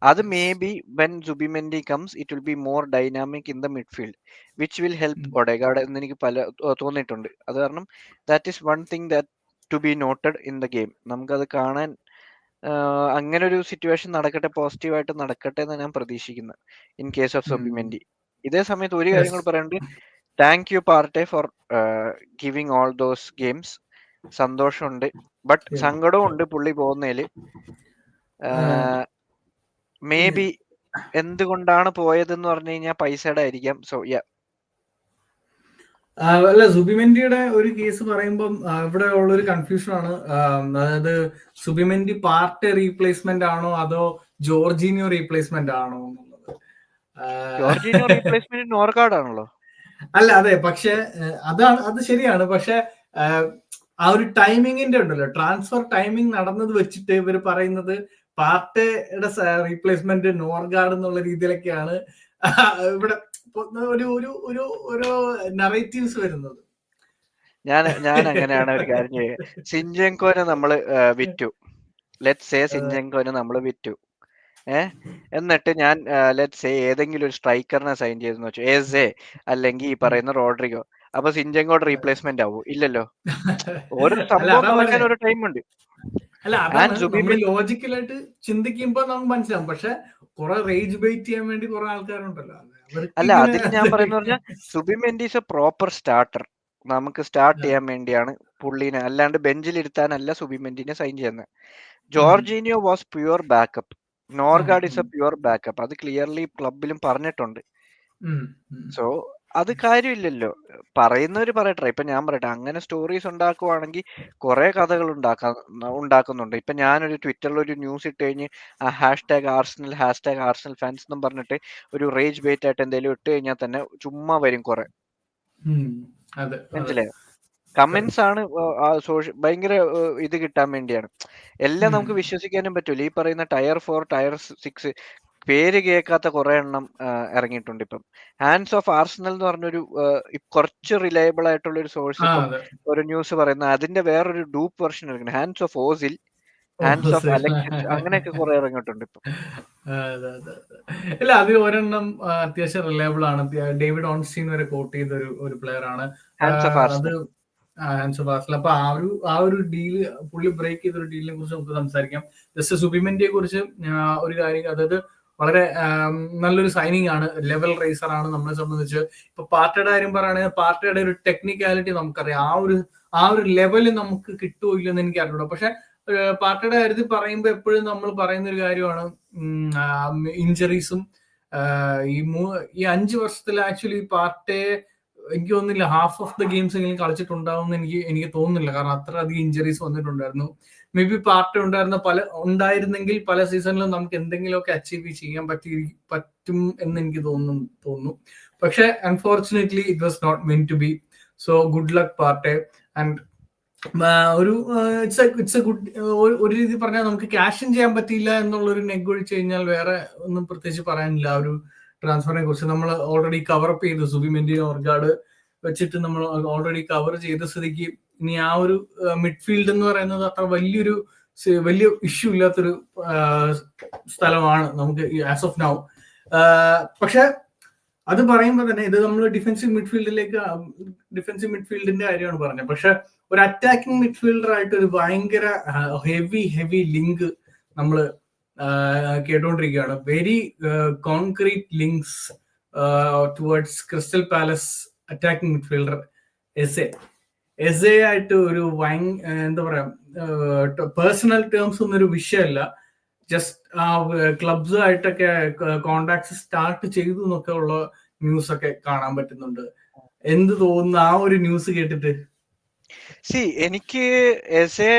അത് may be when Zubimendi comes it will be more dynamic in the midfield which will help Odegaard എന്ന് എനിക്ക് തോന്നിയിട്ടുണ്ട്. അത് കാരണം that is one thing that to be noted in the game. നമുക്കത് കാണാൻ അങ്ങനെ ഒരു സിറ്റുവേഷൻ നടക്കട്ടെ, പോസിറ്റീവായിട്ട് നടക്കട്ടെ എന്ന് ഞാൻ പ്രതീക്ഷിക്കുന്നു ഇൻ കേസ് ഓഫ് സുബിമെൻഡി. ഇതേ സമയത്ത് ഒരു കാര്യം കൂടി പറയാനുണ്ട്. Thank you Partey for giving all those games. സന്തോഷമുണ്ട്, ബട്ട് സങ്കടവും ഉണ്ട് പുള്ളി പോകുന്നതില്. മേ ബി എന്തുകൊണ്ടാണ് പോയതെന്ന് പറഞ്ഞു കഴിഞ്ഞാൽ പൈസയുടെ ആയിരിക്കാം. സോ അല്ല, സുബിമെൻഡിയുടെ ഒരു കേസ് പറയുമ്പം ഇവിടെ ഉള്ളൊരു കൺഫ്യൂഷൻ ആണ്. അതായത് സുബിമെൻഡി പാർട്ടി റീപ്ലേസ്മെന്റ് ആണോ അതോ ജോർജീനിയോ റീപ്ലേസ്മെന്റ് ആണോ എന്നുള്ളത്. ജോർജീനിയോ റീപ്ലേസ്മെന്റ് നോർഗാർഡ് ആണല്ലോ. അല്ല, അതെ, പക്ഷെ അത് ശരിയാണ്. പക്ഷെ ആ ഒരു ടൈമിങ്ങിന്റെ ഉണ്ടല്ലോ, ട്രാൻസ്ഫർ ടൈമിംഗ് നടന്നത് വെച്ചിട്ട് ഇവർ പറയുന്നത് പാർട്ടിയുടെ റീപ്ലേസ്മെന്റ് നോർഗാർഡ് എന്നുള്ള രീതിയിലൊക്കെയാണ് ഇവിടെ ഒരു ഒരു ഒരു ഒരു നറേറ്റീവ്സ് വരുന്നത്. ഞാൻ അങ്ങനെയാണ് ഒരു കാര്യം ചെയ്യുക. സിൻജെങ്കോനെ നമ്മള് വിറ്റു, ലെറ്റ് സേ സിൻജെങ്കോനെ നമ്മൾ വിറ്റു. എന്നിട്ട് ഞാൻ ലെറ്റ് സേ ഏതെങ്കിലും ഒരു സ്ട്രൈക്കറിനെ സൈൻ ചെയ്തെന്ന് വെച്ചു, എസെ അല്ലെങ്കിൽ ഈ പറയുന്ന റോഡ്രിഗോ. അപ്പൊ സിൻജെങ്കോയുടെ റീപ്ലേസ്മെന്റ് ആവും? ഇല്ലല്ലോ. ഓരോ സംഭവം നടക്കാൻ ഒരു ടൈം ഉണ്ട്. അല്ല, അതാണ് ലോജിക്കലായിട്ട് ചിന്തിക്കുമ്പോ നമുക്ക് മനസ്സിലാവും. പക്ഷെ കുറെ റേജ് ബൈറ്റ് ചെയ്യാൻ വേണ്ടി കുറെ ആൾക്കാരുണ്ടല്ലോ. അല്ല, അതിൽ ഞാൻ പറയുന്ന പറഞ്ഞാൽ Zubimendi is a proper starter. നമുക്ക് സ്റ്റാർട്ട് ചെയ്യാൻ വേണ്ടിയാണ് പുള്ളിനെ, അല്ലാണ്ട് ബെഞ്ചിൽ ഇരുത്താനല്ല സുബിമെൻഡിനെ സൈൻ ചെയ്യുന്നത്. Jorginho was pure backup, Norgaard is a pure backup. അത് ക്ലിയർലി ക്ലബിലും പറഞ്ഞിട്ടുണ്ട്. സോ അത് കാര്യമില്ലല്ലോ. പറയുന്നവര് പറയട്ടെ. ഇപ്പൊ ഞാൻ പറയട്ടെ, അങ്ങനെ സ്റ്റോറീസ് ഉണ്ടാക്കുവാണെങ്കിൽ കുറെ കഥകൾ ഉണ്ടാക്കുന്നുണ്ട്. ഇപ്പൊ ഞാനൊരു ട്വിറ്ററിൽ ഒരു ന്യൂസ് ഇട്ട് കഴിഞ്ഞ് #ആർസണൽ ഫാൻസ് എന്നും പറഞ്ഞിട്ട് ഒരു റേജ് ബേറ്റ് ആയിട്ട് എന്തെങ്കിലും ഇട്ട് കഴിഞ്ഞാൽ തന്നെ ചുമ്മാ വരും കുറെ. മനസ്സിലായോ? കമന്റ്സ് ആണ് ഭയങ്കര ഇത് കിട്ടാൻ വേണ്ടിയാണ്. എല്ലാം നമുക്ക് വിശ്വസിക്കാനും പറ്റൂല. ഈ പറയുന്ന ടയർ 4 ടയർ 6 പേര് കേൾക്കാത്ത കുറെ എണ്ണം ഇറങ്ങിയിട്ടുണ്ട്. ഇപ്പം ഹാൻഡ്സ് ഓഫ് ആർസണൽ എന്ന് പറഞ്ഞൊരു കുറച്ച് റിലയബിൾ ആയിട്ടുള്ള ഒരു സോഴ്സ് ഇപ്പം ഒരു ന്യൂസ് പറയുന്ന അതിന്റെ വേറൊരു ഡൂപ്പ് വെർഷൻ ഇറങ്ങുന്നത് hands of Ozil, hands of Alexis, അങ്ങനെയൊക്കെ കുറെ ഇറങ്ങിയിട്ടുണ്ട് ഇപ്പം. ഇല്ല, അതിൽ ഒരെണ്ണം അത്യാവശ്യം റിലയബിൾ ആണ്. ഡേവിഡ് ഓൺസ്റ്റീൻ വരെ കോട്ട് ചെയ്ത ഒരു പ്ലെയർ ആണ് ഹാൻഡ്സ് ഓഫ് ആർസണൽ. അപ്പൊ ആ ഒരു ഡീല് പുള്ളി ബ്രേക്ക് ചെയ്തൊരു ഡീലിനെ കുറിച്ച് നമുക്ക് സംസാരിക്കാം. ജസ്റ്റ് സുബിമെൻഡിയെ കുറിച്ച് ഒരു കാര്യം, അതായത് വളരെ നല്ലൊരു സൈനിങ് ആണ്. ലെവൽ റേസർ ആണ് നമ്മളെ സംബന്ധിച്ച്. ഇപ്പൊ പാർട്ടിയുടെ കാര്യം പറയുകയാണെങ്കിൽ പാർട്ടിയുടെ ഒരു ടെക്നിക്കാലിറ്റി നമുക്കറിയാം. ആ ഒരു ലെവല് നമുക്ക് കിട്ടുമോ ഇല്ലെന്ന് എനിക്ക് അറിഞ്ഞൂടാ. പക്ഷെ പാർട്ടിയുടെ കാര്യത്തിൽ പറയുമ്പോൾ എപ്പോഴും നമ്മൾ പറയുന്ന ഒരു കാര്യമാണ് ഇഞ്ചറീസും. ഈ 5 വർഷത്തിൽ ആക്ച്വലി പാർട്ടിയെ എനിക്ക് തോന്നുന്നില്ല ഹാഫ് ഓഫ് ദ ഗെയിംസ് എങ്കിലും കളിച്ചിട്ടുണ്ടാവും എന്ന് എനിക്ക് തോന്നുന്നില്ല. കാരണം അത്ര അധികം ഇഞ്ചറീസ് വന്നിട്ടുണ്ടായിരുന്നു. മേ ബി പാർട്ടി ഉണ്ടായിരുന്നെങ്കിൽ പല സീസണിലും നമുക്ക് എന്തെങ്കിലുമൊക്കെ അച്ചീവ് ചെയ്യാൻ പറ്റും എന്ന് എനിക്ക് തോന്നുന്നു. പക്ഷെ unfortunately it was not meant to be. So good luck Partey. And it's a good. ഒരു രീതി പറഞ്ഞാൽ നമുക്ക് ക്യാഷ് ചെയ്യാൻ പറ്റിയില്ല എന്നുള്ളൊരു നെഗ് ഒഴിച്ചു കഴിഞ്ഞാൽ വേറെ ഒന്നും പ്രത്യേകിച്ച് പറയാനില്ല. ആ ഒരു ട്രാൻസ്ഫറിനെ കുറിച്ച് നമ്മൾ ഓൾറെഡി കവറപ്പ് ചെയ്തു. സുബിമെന്റി ഓർഗാഡ് വെച്ചിട്ട് നമ്മൾ ഓൾറെഡി കവർ ചെയ്ത സ്ഥിതിക്ക് ഇനി ആ ഒരു മിഡ്ഫീൽഡ് എന്ന് പറയുന്നത് അത്ര വലിയ ഇഷ്യൂ ഇല്ലാത്തൊരു സ്ഥലമാണ് നമുക്ക് ആസ് ഓഫ് നൗ. പക്ഷെ അത് പറയുമ്പോൾ തന്നെ ഇത് നമ്മൾ ഡിഫൻസീവ് മിഡ്ഫീൽഡിന്റെ കാര്യമാണ് പറഞ്ഞത്. പക്ഷെ ഒരു അറ്റാക്കിംഗ് മിഡ്ഫീൽഡർ ആയിട്ട് ഒരു ഭയങ്കര ഹെവി ലിങ്ക് നമ്മൾ കേട്ടുകൊണ്ടിരിക്കുകയാണ്. Very concrete links towards Crystal Palace attacking midfielder Eze ആയിട്ട് ഒരു എന്താ പറയാ, പേഴ്സണൽ ടേംസ് ഒന്നും ഒരു വിഷയമല്ല. ജസ്റ്റ് ആ ക്ലബ്സ് ആയിട്ടൊക്കെ കോണ്ടാക്ട്സ് സ്റ്റാർട്ട് ചെയ്തു എന്നൊക്കെ ഉള്ള ന്യൂസ് ഒക്കെ കാണാൻ പറ്റുന്നുണ്ട്. എന്ത് തോന്നുന്നു ആ ഒരു ന്യൂസ് കേട്ടിട്ട്? എനിക്ക് എസ് എ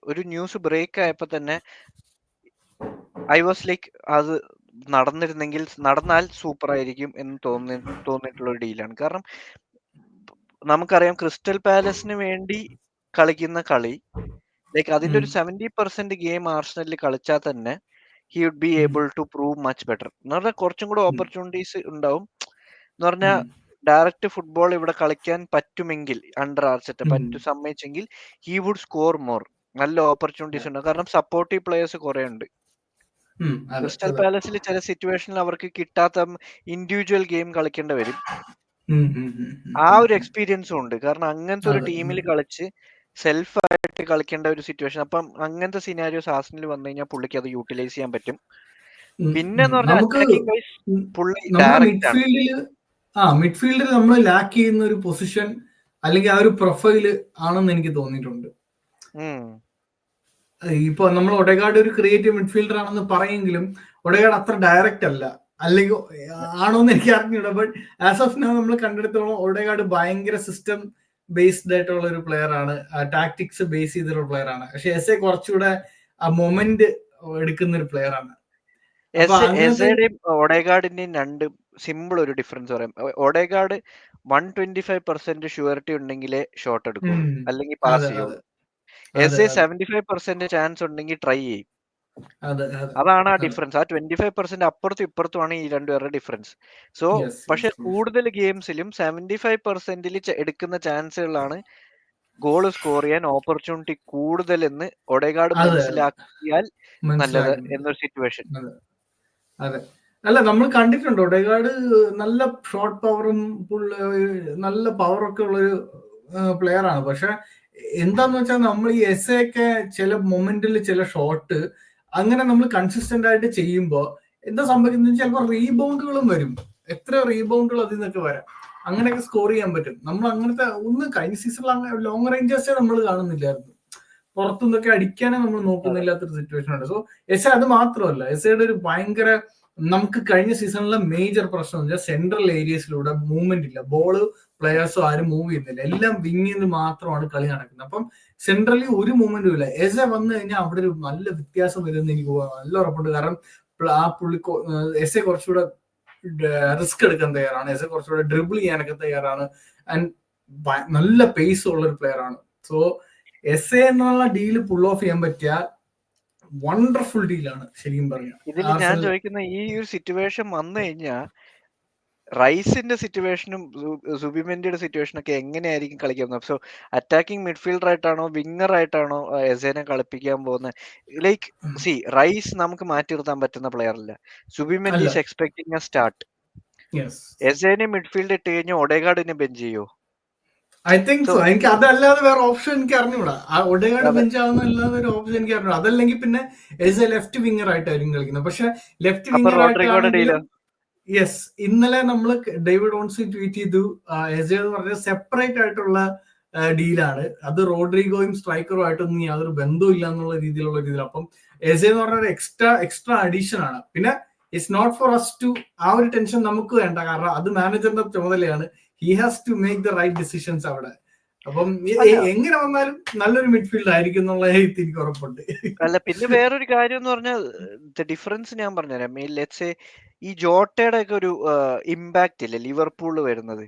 ഒരു ന്യൂസ് ബ്രേക്ക് ആയപ്പോ തന്നെ ഐ വാസ് ലൈക്ക് അത് നടന്നാൽ സൂപ്പർ ആയിരിക്കും എന്ന് തോന്നിയിട്ടുള്ള ഒരു ഡീലാണ്. കാരണം നമുക്കറിയാം ക്രിസ്റ്റൽ പാലസിന് വേണ്ടി കളിക്കുന്ന കളി, ലൈക്ക് അതിന്റെ ഒരു 70% ഗെയിം ആർസണലിൽ കളിച്ചാൽ തന്നെ he would be able to prove much better. എന്ന് പറഞ്ഞാൽ കുറച്ചും കൂടെ ഓപ്പർച്യൂണിറ്റീസ് ഉണ്ടാവും. എന്ന് പറഞ്ഞാൽ ഡയറക്റ്റ് ഫുട്ബോൾ ഇവിടെ കളിക്കാൻ പറ്റുമെങ്കിൽ, അണ്ടർ ആർസെറ്റ് സമ്മതിച്ചെങ്കിൽ ഹി വുഡ് സ്കോർ മോർ. നല്ല ഓപ്പർച്യൂണിറ്റീസ് ഉണ്ട്. കാരണം സപ്പോർട്ടീവ് പ്ലേയേഴ്സ് കുറെ ഉണ്ട്. ക്രിസ്റ്റൽ പാലസിൽ ചില സിറ്റുവേഷനിൽ അവർക്ക് കിട്ടാത്ത ഇൻഡിവിജ്വൽ ഗെയിം കളിക്കേണ്ടി വരും. ആ ഒരു എക്സ്പീരിയൻസും ഉണ്ട്. കാരണം അങ്ങനത്തെ ഒരു ടീമിൽ കളിച്ച് സെൽഫ് ആയിട്ട് കളിക്കേണ്ട ഒരു സിറ്റുവേഷൻ. അപ്പം അങ്ങനത്തെ സിനാരിയോസ് ആർസണലിൽ വന്നു കഴിഞ്ഞാൽ പുള്ളിക്ക് അത് യൂട്ടിലൈസ് ചെയ്യാൻ പറ്റും. പിന്നെ മിഡ്ഫീൽഡിൽ നമ്മൾ ലാക്ക് ചെയ്യുന്ന ഒരു പൊസിഷൻ അല്ലെങ്കിൽ ആ ഒരു പ്രൊഫൈല് ആണെന്ന് എനിക്ക് തോന്നിയിട്ടുണ്ട്. ഇപ്പൊ നമ്മൾ ഒഡെഗാർഡ് ഒരു ക്രിയേറ്റീവ് മിഡ്ഫീൽഡർ ആണെന്ന് പറയെങ്കിലും ഒഡെഗാർഡ് അത്ര ഡയറക്റ്റ് അല്ല. അല്ലെങ്കിൽ ആണോന്ന് എനിക്ക് അറിഞ്ഞൂടാ. ബട്ട് ആസ് ഓഫ് നൗ നമ്മൾ കണ്ടെടുത്തോളം ഒഡെഗാർഡ് ഭയങ്കര സിസ്റ്റം ബേസ്ഡ് ആയിട്ടുള്ള ഒരു പ്ലെയർ ആണ്. ടാക്ടിക്സ് ബേസ് ചെയ്തിട്ടുള്ള പ്ലെയർ ആണ്. പക്ഷെ എസ് എ കുറച്ചുകൂടെ ആ മൊമെന്റ് എടുക്കുന്ന ഒരു പ്ലെയർ ആണ്. ഒഡെഗാർഡിന്റെയും രണ്ട് സിമ്പിൾ ഒരു ഡിഫറൻസ് പറയാം. ഒഡെഗാർഡ് 125% ഷുവറിറ്റി ഉണ്ടെങ്കിലേ ഷോട്ട് എടുക്കും, അല്ലെങ്കിൽ പാസ് ചെയ്യുള്ളൂ. എസ് എ 75% ചാൻസ് ഉണ്ടെങ്കിൽ ട്രൈ ചെയ്യും. അതാണ് ആ ഡിഫറൻസ്. ആ 25% അപ്പുറത്തും ഇപ്പുറത്തുമാണ് ഈ രണ്ടുപേരുടെ ഡിഫറൻസ്. സോ പക്ഷെ കൂടുതൽ ഗെയിംസിലും 75% എടുക്കുന്ന ചാൻസുകളാണ് ഗോൾ സ്കോർ ചെയ്യാൻ ഓപ്പർച്യൂണിറ്റി കൂടുതൽ എന്ന് ഒഡെഗാർഡ് മനസ്സിലാക്കിയാൽ നല്ലത് എന്നൊരു സിറ്റുവേഷൻ. അതെ, അല്ല നമ്മൾ കണ്ടിട്ടുണ്ട് ഒഡെഗാർഡ് നല്ല ഷോട്ട് പവറും നല്ല പവറൊക്കെ ഉള്ളൊരു പ്ലെയർ ആണ്. പക്ഷെ എന്താന്ന് വെച്ചാൽ നമ്മൾ ഈ എസ് ഒക്കെ ചില മൊമെന്റിൽ ചില ഷോട്ട് അങ്ങനെ നമ്മൾ കൺസിസ്റ്റന്റ് ആയിട്ട് ചെയ്യുമ്പോൾ എന്താ സംഭവിക്കുന്നത്, ചിലപ്പോൾ റീബൗണ്ടുകളും വരും. എത്ര റീബൗണ്ടുകൾ അതിൽ നിന്നൊക്കെ വരാം, അങ്ങനെയൊക്കെ സ്കോർ ചെയ്യാൻ പറ്റും. നമ്മൾ അങ്ങനത്തെ കഴിഞ്ഞ സീസണിൽ ലോങ് റേഞ്ചേഴ്സേ നമ്മൾ കാണുന്നില്ലായിരുന്നു. പുറത്തുനിന്നൊക്കെ അടിക്കാനേ നമ്മൾ നോക്കുന്നില്ലാത്തൊരു സിറ്റുവേഷൻ ഉണ്ട്. സോ എസ് അത് മാത്രമല്ല, എസ്ഐയുടെ ഒരു ഭയങ്കര നമുക്ക് കഴിഞ്ഞ സീസണിലെ മേജർ പ്രശ്നം എന്ന് വെച്ചാൽ സെൻട്രൽ ഏരിയസിലൂടെ മൂവ്മെന്റ് ഇല്ല. ബോള് പ്ലെയേഴ്സോ ആരും മൂവ് ചെയ്യുന്നില്ല, എല്ലാം വിങ്ങിൽ നിന്ന് മാത്രമാണ് കളി നടക്കുന്നത്. അപ്പം സെൻട്രലി ഒരു മൂവ്മെന്റും ഇല്ല. എസ് എ വന്നു കഴിഞ്ഞാൽ അവിടെ ഒരു നല്ല വ്യത്യാസം വരുമെന്ന് എനിക്ക് നല്ല ഉറപ്പുണ്ട്. കാരണം ആ എസ് എ കുറച്ചുകൂടെ റിസ്ക് എടുക്കാൻ തയ്യാറാണ്. എസ് എ കുറച്ചുകൂടെ ഡ്രിബിൾ ചെയ്യാനൊക്കെ തയ്യാറാണ്. ആൻഡ് നല്ല പേസ് ഉള്ള ഒരു പ്ലെയർ ആണ്. സോ എസ് എ എന്നുള്ള ഡീല് പുൾ ഓഫ് ചെയ്യാൻ പറ്റിയ വണ്ടർഫുൾ ഡീലാണ് ശരിക്കും പറഞ്ഞാൽ. ഇതിൽ ഞാൻ ചോദിക്കുന്ന ഈ ഒരു സിറ്റുവേഷൻ വന്നു കഴിഞ്ഞാൽ റൈസിന്റെ സിറ്റുവേഷനും സുബിമെന്റിയുടെ സിറ്റുവേഷനും ഒക്കെ എങ്ങനെയായിരിക്കും കളിക്കാൻ? സോ അറ്റാക്കിംഗ് മിഡ്ഫീൽഡർ ആയിട്ടാണോ വിങ്ങർ ആയിട്ടാണോ എസേനെ കളിപ്പിക്കാൻ പോകുന്നത്? ലൈക്ക് റൈസ് നമുക്ക് മാറ്റി നിർത്താൻ പറ്റുന്ന പ്ലെയർ അല്ല. Zubimendi is expecting a start. എസേനെ മിഡ്ഫീൽഡ് ഇട്ട് കഴിഞ്ഞാൽ ഒഡെഗാർഡിനെ ബെഞ്ച് ചെയ്യോ? I think so. എനിക്ക് അതല്ലാതെ വേറെ ഓപ്ഷൻ എനിക്ക് അറിഞ്ഞൂടാ. ഒഡേഗാർഡ് ബെഞ്ച് ആവുന്നല്ലാതെ ഒരു ഓപ്ഷൻ എനിക്ക് അറിഞ്ഞൂടാ. അതല്ലെങ്കിൽ പിന്നെ എസ് എ ലെഫ്റ്റ് വിങ്ങർ ആയിട്ടായിരിക്കും കളിക്കുന്നത്. പക്ഷെ ലെഫ്റ്റ് വിങ്ങർ ആയിട്ടാണെങ്കിലും യെസ്, ഇന്നലെ നമ്മൾ ഡേവിഡ് ഓൺസി ട്വീറ്റ് ചെയ്തു എസ് എന്ന് പറഞ്ഞ സെപ്പറേറ്റ് ആയിട്ടുള്ള ഡീലാണ്. അത് റോഡ്രിഗോയും സ്ട്രൈക്കറും ആയിട്ടൊന്നും യാതൊരു ബന്ധവും ഇല്ല എന്നുള്ള രീതിയിലുള്ള രീതിയിൽ. അപ്പം എസ് എന്ന് പറഞ്ഞ ഒരു എക്സ്ട്രാ അഡീഷൻ ആണ്. പിന്നെ it's not for us to, ആ ഒരു ടെൻഷൻ നമുക്ക് വേണ്ട, കാരണം അത് മാനേജറിന്റെ ചുമതലയാണ്. He has to make the right decisions അവിടെ. അപ്പം എങ്ങനെ വന്നാലും നല്ലൊരു മിഡ്ഫീൽഡ് ആയിരിക്കും എന്നുള്ള എനിക്ക് ഉറപ്പുണ്ട്. അല്ല, പിന്നെ വേറൊരു കാര്യം എന്ന് പറഞ്ഞാൽ ഡിഫറൻസ് ഞാൻ പറഞ്ഞുതരാം. ലെറ്റ്സ് ഈ ജോട്ടയുടെ ഒക്കെ ഒരു ഇമ്പാക്ട് ഇല്ലേ ലിവർപൂളിൽ വരുന്നത്.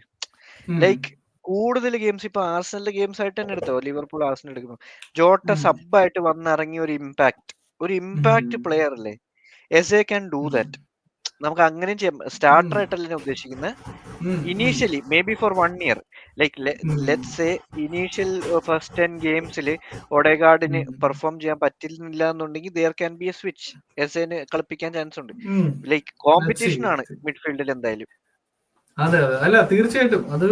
ലൈക്ക് കൂടുതൽ ഗെയിംസ് ഇപ്പൊ ആർസണൽ ഗെയിംസ് ആയിട്ട് തന്നെ എടുത്തോ, ലിവർപൂൾ ആർസണൽ എടുക്കുന്നു, ജോട്ട സബായിട്ട് വന്നിറങ്ങിയ ഒരു ഇമ്പാക്ട് പ്ലെയർ അല്ലേ. Eze can do that. നമുക്ക് അങ്ങനെയും ചെയ്യാം. സ്റ്റാർട്ടർ ആയിട്ടല്ല ഞാൻ ഉദ്ദേശിക്കുന്നത്. Initially maybe for 1 year, like let's say initial first 10 ഗെയിംസിൽ ഒഡേഗാർഡിന് പെർഫോം ചെയ്യാൻ പറ്റില്ല എന്നുണ്ടെങ്കിൽ there can be a switch. എസ് എന് കളിപ്പിക്കാൻ ചാൻസ് ഉണ്ട്. ലൈക്ക് കോമ്പറ്റീഷൻ ആണ് മിഡ്ഫീൽഡിൽ എന്തായാലും. അതെ അതെ, അല്ല തീർച്ചയായിട്ടും അത്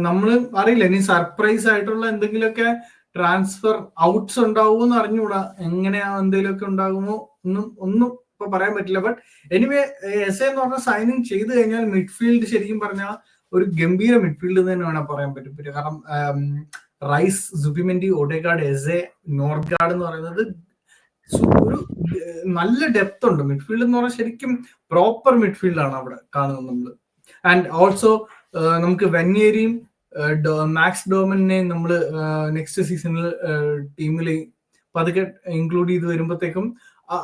നമ്മൾ അറിയില്ല. ഇനി സർപ്രൈസ് ആയിട്ടുള്ള എന്തെങ്കിലുമൊക്കെ ട്രാൻസ്ഫർ ഔട്ട്സ് ഉണ്ടാവുമെന്ന് അറിഞ്ഞുകൂടാ. എങ്ങനെയാ എന്തെങ്കിലുമൊക്കെ ഉണ്ടാകുമോ ഒന്നും ഇപ്പൊ പറയാൻ പറ്റില്ല. ബട്ട് എനിവേ എസ് എന്ന് പറഞ്ഞ സൈനിങ് ചെയ്തു കഴിഞ്ഞാൽ മിഡ്ഫീൽഡ് ശരിക്കും പറഞ്ഞാൽ ഒരു ഗംഭീര മിഡ്ഫീൽഡ് തന്നെ വേണം പറയാൻ പറ്റും. കാരണം റൈസ്, സുബിമെന്റി, ഒഡേഗാർഡ്, എസ്, നോർഗാർഡ് എന്ന് പറയുന്നത് ഒരു നല്ല ഡെപ്ത് ഉണ്ട്. മിഡ്ഫീൽഡ് എന്ന് പറഞ്ഞാൽ ശരിക്കും പ്രോപ്പർ മിഡ്ഫീൽഡ് ആണ് അവിടെ കാണുന്നത് നമ്മൾ. ആൻഡ് ഓൾസോ നമുക്ക് വെന്യേരിയും മാക്സ് ഡോമനെയും നമ്മൾ നെക്സ്റ്റ് സീസണിൽ ടീമിൽ പതുക്കെ ഇൻക്ലൂഡ് ചെയ്ത് വരുമ്പോഴത്തേക്കും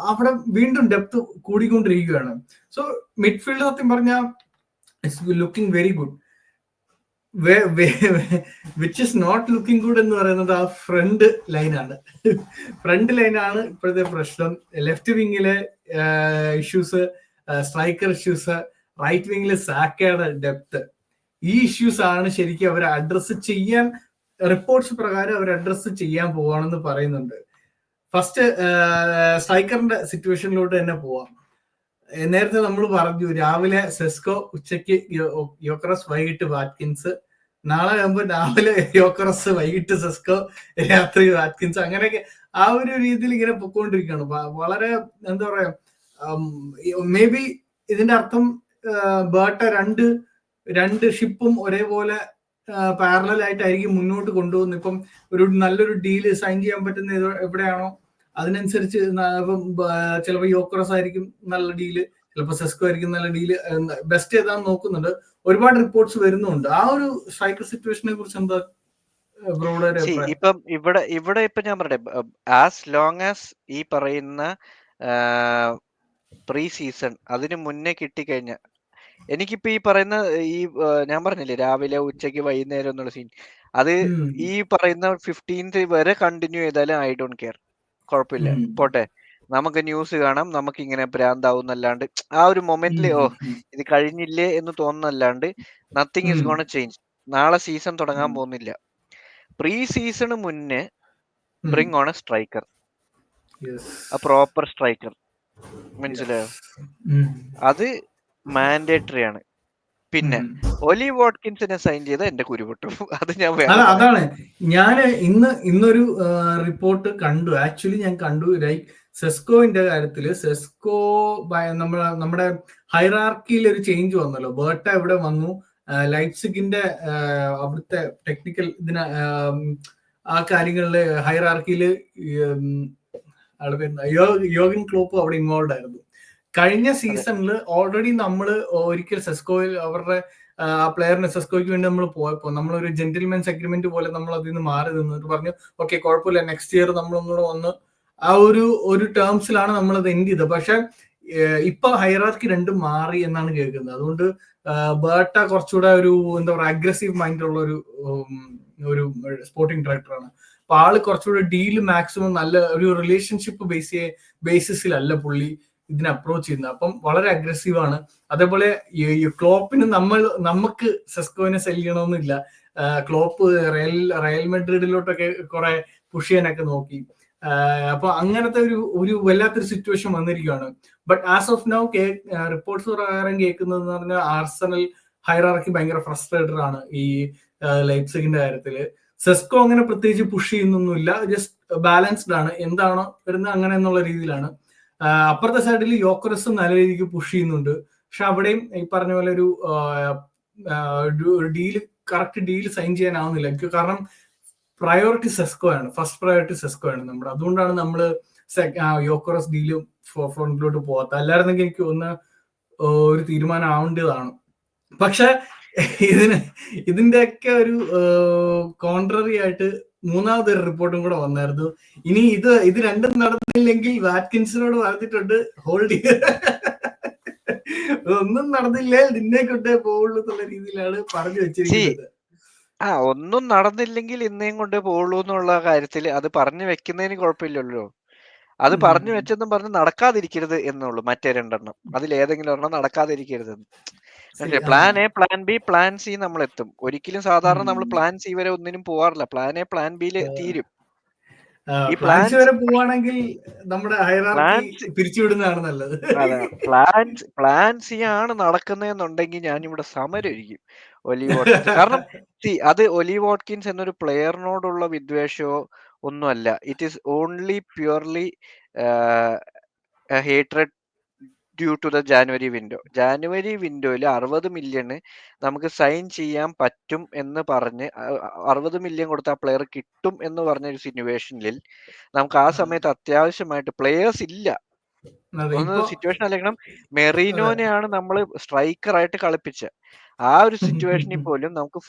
അവിടെ വീണ്ടും ഡെപ്ത് കൂടിക്കൊണ്ടിരിക്കുകയാണ്. സോ മിഡ്ഫീൽഡ് സത്യം പറഞ്ഞാൽ it's looking very good. Which is not looking good എന്ന് പറയുന്നത് ആ ഫ്രണ്ട് ലൈനാണ്. ഫ്രണ്ട് ലൈനാണ് ഇപ്പോഴത്തെ പ്രശ്നം. ലെഫ്റ്റ് വിങ്ങിലെ ഇഷ്യൂസ്, സ്ട്രൈക്കർ ഇഷ്യൂസ്, റൈറ്റ് വിങ്ങിലെ സാക്കയുടെ ഡെപ്ത്, ഈ ഇഷ്യൂസ് ആണ് ശരിക്കും അവർ അഡ്രസ് ചെയ്യാൻ, റിപ്പോർട്ട്സ് പ്രകാരം അവർ അഡ്രസ് ചെയ്യാൻ പോവാണെന്ന് പറയുന്നുണ്ട്. ഫസ്റ്റ് സ്ട്രൈക്കറിന്റെ സിറ്റുവേഷനിലോട്ട് തന്നെ പോവാം. നേരത്തെ നമ്മൾ പറഞ്ഞു രാവിലെ സെസ്കോ, ഉച്ചയ്ക്ക് യോക്കറസ്, വൈകിട്ട് വാറ്റ്കിൻസ്. നാളെ ആകുമ്പോൾ രാവിലെ യോക്കറസ്, വൈകിട്ട് സെസ്കോ, രാത്രി വാറ്റ്കിൻസ്. അങ്ങനെയൊക്കെ ആ ഒരു രീതിയിൽ ഇങ്ങനെ പൊക്കോണ്ടിരിക്കുകയാണ്. വളരെ എന്താ പറയാ, മേ ബി ഇതിന്റെ അർത്ഥം ബേട്ട രണ്ട് ഷിപ്പും ഒരേപോലെ പാരലൽ ആയിട്ടായിരിക്കും മുന്നോട്ട് കൊണ്ടുപോകുന്നത്. ഇപ്പം ഒരു നല്ലൊരു ഡീല് സൈൻ ചെയ്യാൻ പറ്റുന്ന എവിടെയാണോ അതിനനുസരിച്ച് ചിലപ്പോൾ യോക്കറസ് ആയിരിക്കും നല്ല ഡീല്, ചിലപ്പോൾ സെസ്കോ ആയിരിക്കും നല്ല ഡീല്. ബെസ്റ്റ് ഏതാന്ന് നോക്കുന്നുണ്ട്. ഒരുപാട് റിപ്പോർട്ട്സ് വരുന്നുണ്ട്. ആ ഒരു സ്ട്രൈക്കർ സിറ്റുവേഷനെ കുറിച്ച് എന്താ ബ്രോയുടെ? ഇപ്പം ഇവിടെ ഇപ്പൊ ഞാൻ പറയട്ടെ, ആസ് ലോങ് ആസ് ഈ പറയുന്ന പ്രീ സീസൺ അതിന് മുന്നേ കിട്ടിക്കഴിഞ്ഞ, എനിക്കിപ്പോ ഈ പറയുന്ന ഞാൻ പറഞ്ഞില്ലേ രാവിലെ, ഉച്ചയ്ക്ക്, വൈകുന്നേരം എന്നുള്ള സീൻ, അത് ഈ പറയുന്ന 15th വരെ കണ്ടിന്യൂ ചെയ്താലും ഐ ഡോണ്ട് കെയർ, കുഴപ്പമില്ല, പോട്ടെ. നമുക്ക് ന്യൂസ് കാണാം, നമുക്ക് ഇങ്ങനെ ഭ്രാന്താവുന്നല്ലാണ്ട് ആ ഒരു മൊമെന്റില് ഇത് കഴിഞ്ഞില്ലേ എന്ന് തോന്നുന്നല്ലാണ്ട് നത്തിങ് ഇസ് ഗോണ ചേഞ്ച്. നാളെ സീസൺ തുടങ്ങാൻ പോകുന്നില്ല. പ്രീ സീസണ് മുന്നേ bring on A striker, A proper striker, മനസ്സിലായോ? അത് മാൻഡേറ്ററി ആണ്. പിന്നെ ഒലി വാട്കിൻസിനെ സൈൻ ചെയ്ത എന്റെ കുരുപൊട്ടു. അത് അതാണ് ഞാൻ ഇന്നൊരു റിപ്പോർട്ട് കണ്ടു. ആക്ച്വലി ഞാൻ കണ്ടു ലൈക്ക് സെസ്കോവിന്റെ കാര്യത്തില്, സെസ്കോ നമ്മുടെ ഹൈറാർക്കിയിൽ ഒരു ചേഞ്ച് വന്നല്ലോ. ബേർട്ട ഇവിടെ വന്നു, ലൈപ്സിഗിന്റെ അവിടുത്തെ ടെക്നിക്കൽ ആ കാര്യങ്ങളില് ഹൈറാർക്കിയില് യോഗൻ ക്ലോപ്പ് അവിടെ ഇൻവോൾവ് ആയിരുന്നു. കഴിഞ്ഞ സീസണിൽ ഓൾറെഡി നമ്മൾ ഒരിക്കൽ സെസ്കോയിൽ അവരുടെ ആ പ്ലെയറിന് സെസ്കോയ്ക്ക് വേണ്ടി നമ്മൾ പോയപ്പോ നമ്മളൊരു ജെന്റിൽമെൻസ് അഗ്രിമെന്റ് പോലെ നമ്മൾ അതിൽ നിന്ന് മാറി നിന്നിട്ട് പറഞ്ഞു ഓക്കെ കുഴപ്പമില്ല, നെക്സ്റ്റ് ഇയർ നമ്മളൊന്നുകൂടെ വന്ന് ആ ഒരു ടേംസിലാണ് നമ്മളത് എൻഡ് ചെയ്തത്. പക്ഷെ ഇപ്പൊ ഹൈറാർക്കി രണ്ടും മാറി എന്നാണ് കേൾക്കുന്നത്. അതുകൊണ്ട് ബേർട്ട കുറച്ചുകൂടെ ഒരു എന്താ പറയുക അഗ്രസീവ് മൈൻഡ് ഉള്ള ഒരു സ്പോർട്ടിംഗ് ഡയറക്ടറാണ്. അപ്പൊ ആള് കുറച്ചുകൂടെ ഡീല് മാക്സിമം നല്ല ഒരു റിലേഷൻഷിപ്പ് ബേസിസിലല്ല പുള്ളി ഇതിനെ അപ്രോച്ച് ചെയ്യുന്നത്. അപ്പം വളരെ അഗ്രസീവ് ആണ്. അതേപോലെ ക്ലോപ്പിന് നമുക്ക് സെസ്കോവിനെ സെൽ ചെയ്യണമെന്നില്ല. ക്ലോപ്പ് റയൽ മെഡ്രിഡിലോട്ടൊക്കെ കുറെ പുഷ് ചെയ്യാനൊക്കെ നോക്കി. അപ്പൊ അങ്ങനത്തെ ഒരു വല്ലാത്തൊരു സിറ്റുവേഷൻ വന്നിരിക്കുകയാണ്. But as of now reports പ്രകാരം കേൾക്കുന്നതെന്ന് പറഞ്ഞാൽ ആർസണൽ ഹൈറാർക്കി ഭയങ്കര ഫ്രസ്ട്രേറ്റഡ് ആണ് ഈ ലൈപ്സിഗിന്റെ കാര്യത്തില്. സെസ്കോ അങ്ങനെ പ്രത്യേകിച്ച് പുഷ് ചെയ്യുന്നൊന്നുമില്ല, ജസ്റ്റ് ബാലൻസ്ഡ് ആണ്, എന്താണോ വരുന്നത് അങ്ങനെ എന്നുള്ള രീതിയിലാണ്. അപ്പുറത്തെ സൈഡിൽ യോക്കറസ് നല്ല രീതിക്ക് പുഷ് ചെയ്യുന്നുണ്ട്. പക്ഷെ അവിടെയും ഈ പറഞ്ഞ പോലെ ഒരു ഡീല് കറക്റ്റ് ഡീല് സൈൻ ചെയ്യാനാവുന്നില്ല. കാരണം പ്രയോറിറ്റി സെസ്കോ ആണ്, ഫസ്റ്റ് പ്രയോറിറ്റി സെസ്കോ ആണ് നമ്മുടെ. അതുകൊണ്ടാണ് നമ്മള് യോക്കറസ് ഡീല് ഫ്രണ്ടിലോട്ട് പോകാത്ത. അല്ലായിരുന്നെങ്കിൽ എനിക്ക് ഒന്ന് ഒരു തീരുമാനം ആവേണ്ടതാണ്. പക്ഷെ ഇതിന്റെയൊക്കെ ഒരു കോൺട്രറി ആയിട്ട് മൂന്നാമതൊരു റിപ്പോർട്ടും കൂടെ വന്നായിരുന്നു. ഇനി ഇത് രണ്ടും നടന്നില്ലെങ്കിൽ വാറ്റ്കിൻസിനോട് പറഞ്ഞിട്ടുണ്ട് ഹോൾഡ് ഒന്നും നടന്നില്ലേ നിന്നെ കൊണ്ടേ പോവുള്ളൂ എന്നുള്ള രീതിയിലാണ് പറഞ്ഞു വെച്ചിരിക്കുന്നത്. ഒന്നും നടന്നില്ലെങ്കിൽ ഇന്നേം കൊണ്ടേ പോവുള്ളൂ എന്നുള്ള കാര്യത്തിൽ അത് പറഞ്ഞു വെക്കുന്നതിന് കുഴപ്പമില്ലല്ലോ. അത് പറഞ്ഞു വെച്ചെന്നും പറഞ്ഞ് നടക്കാതിരിക്കരുത് എന്നുള്ളൂ. മറ്റേ രണ്ടെണ്ണം അതിലേതെങ്കിലും ഒരെണ്ണം നടക്കാതിരിക്കരുത്. Plan A, plan B, plan C നമ്മൾ എത്തും. ഒരിക്കലും സാധാരണ നമ്മൾ പ്ലാൻ സി വരെ ഒന്നിനും പോവാറില്ല. പ്ലാൻ എ, പ്ലാൻ ബിയില് തീരും. ഈ പ്ലാൻ സി വരെ പോവാണെങ്കിൽ നമ്മുടെ ഹൈറാർക്കി പിരിച്ചുവിടുന്നതാണ് നല്ലത്. അതെ, പ്ലാൻ സി ആണ് നടക്കുന്നതെന്നുണ്ടെങ്കിൽ ഞാനിവിടെ സമരമായിരിക്കും ഒലീവ് വാട്കിൻസ്. കാരണം അത് ഒലീവ് വാട്കിൻസ് എന്നൊരു പ്ലെയറിനോടുള്ള വിദ്വേഷമോ ഒന്നുമല്ല. It is only purely hatred due to the January window. January വിൻഡോയിൽ 60 മില്യൺ നമുക്ക് സൈൻ ചെയ്യാൻ പറ്റും എന്ന് പറഞ്ഞ് 60 മില്യൺ കൊടുത്ത ആ പ്ലെയർ കിട്ടും എന്ന് പറഞ്ഞ ഒരു സിറ്റുവേഷനിൽ നമുക്ക് ആ സമയത്ത് അത്യാവശ്യമായിട്ട് പ്ലെയേഴ്സ് ഇല്ല. സിറ്റുവേഷൻ അല്ലെങ്കിൽ മെറീനോനെയാണ് നമ്മൾ സ്ട്രൈക്കറായിട്ട് കളിപ്പിച്ച. ആ ഒരു സിറ്റുവേഷനിൽ പോലും നമുക്ക്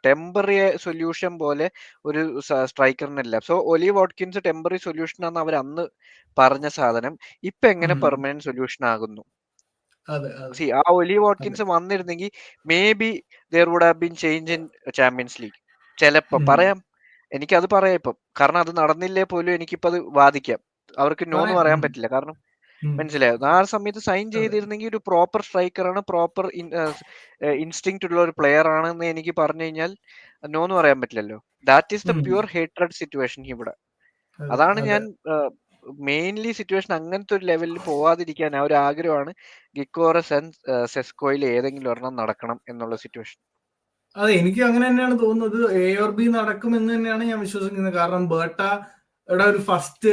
ടെമ്പററി സൊല്യൂഷൻ പോലെ ഒരു സ്ട്രൈക്കറിനില്ല. So Ollie Watkins temporary solution ആണ് അവർ അന്ന് പറഞ്ഞ സാധനം. ഇപ്പൊ എങ്ങനെ പെർമനന്റ് സൊല്യൂഷൻ ആകുന്നു? ആ ഒലീവ് വാട്കിൻസ് വന്നിരുന്നെങ്കിൽ maybe there would have been change in Champions League. ചിലപ്പോ പറയാം, എനിക്കത് പറയാം ഇപ്പം. കാരണം അത് നടന്നില്ലേ പോലും എനിക്കിപ്പോ അത് വാദിക്കാം. അവർക്ക് നോന്ന് പറയാൻ പറ്റില്ല. കാരണം മനസ്സിലായോ, ആ സമയത്ത് സൈൻ ചെയ്തിരുന്നെങ്കിൽ ഒരു പ്രോപ്പർ സ്ട്രൈക്കറാണ്, പ്രോപ്പർ ഇൻസ്റ്റിങ്ക്റ്റ് ഉള്ള ഒരു പ്ലെയർ ആണെന്ന് എനിക്ക് പറഞ്ഞു കഴിഞ്ഞാൽ നോന്ന് പറയാൻ പറ്റില്ലല്ലോ. That is the pure hatred situation ഇവിടെ. അതാണ് ഞാൻ മെയിൻലി സിറ്റുവേഷൻ അങ്ങനത്തെ ഒരു ലെവലിൽ പോവാതിരിക്കാൻ ആ ഒരു ആഗ്രഹമാണ് ഗിക്കോറസ് ആൻഡ് സെസ്കോയിൽ ഏതെങ്കിലും ഒരെണ്ണം നടക്കണം എന്നുള്ള സിറ്റുവേഷൻ. അതെ, എനിക്ക് അങ്ങനെ തന്നെയാണ് തോന്നുന്നത്. എ ഓർ ബി നടക്കുമെന്ന് തന്നെയാണ് ഞാൻ വിശ്വസിക്കുന്നത്. കാരണം ബേട്ടയുടെ ഒരു ഫസ്റ്റ്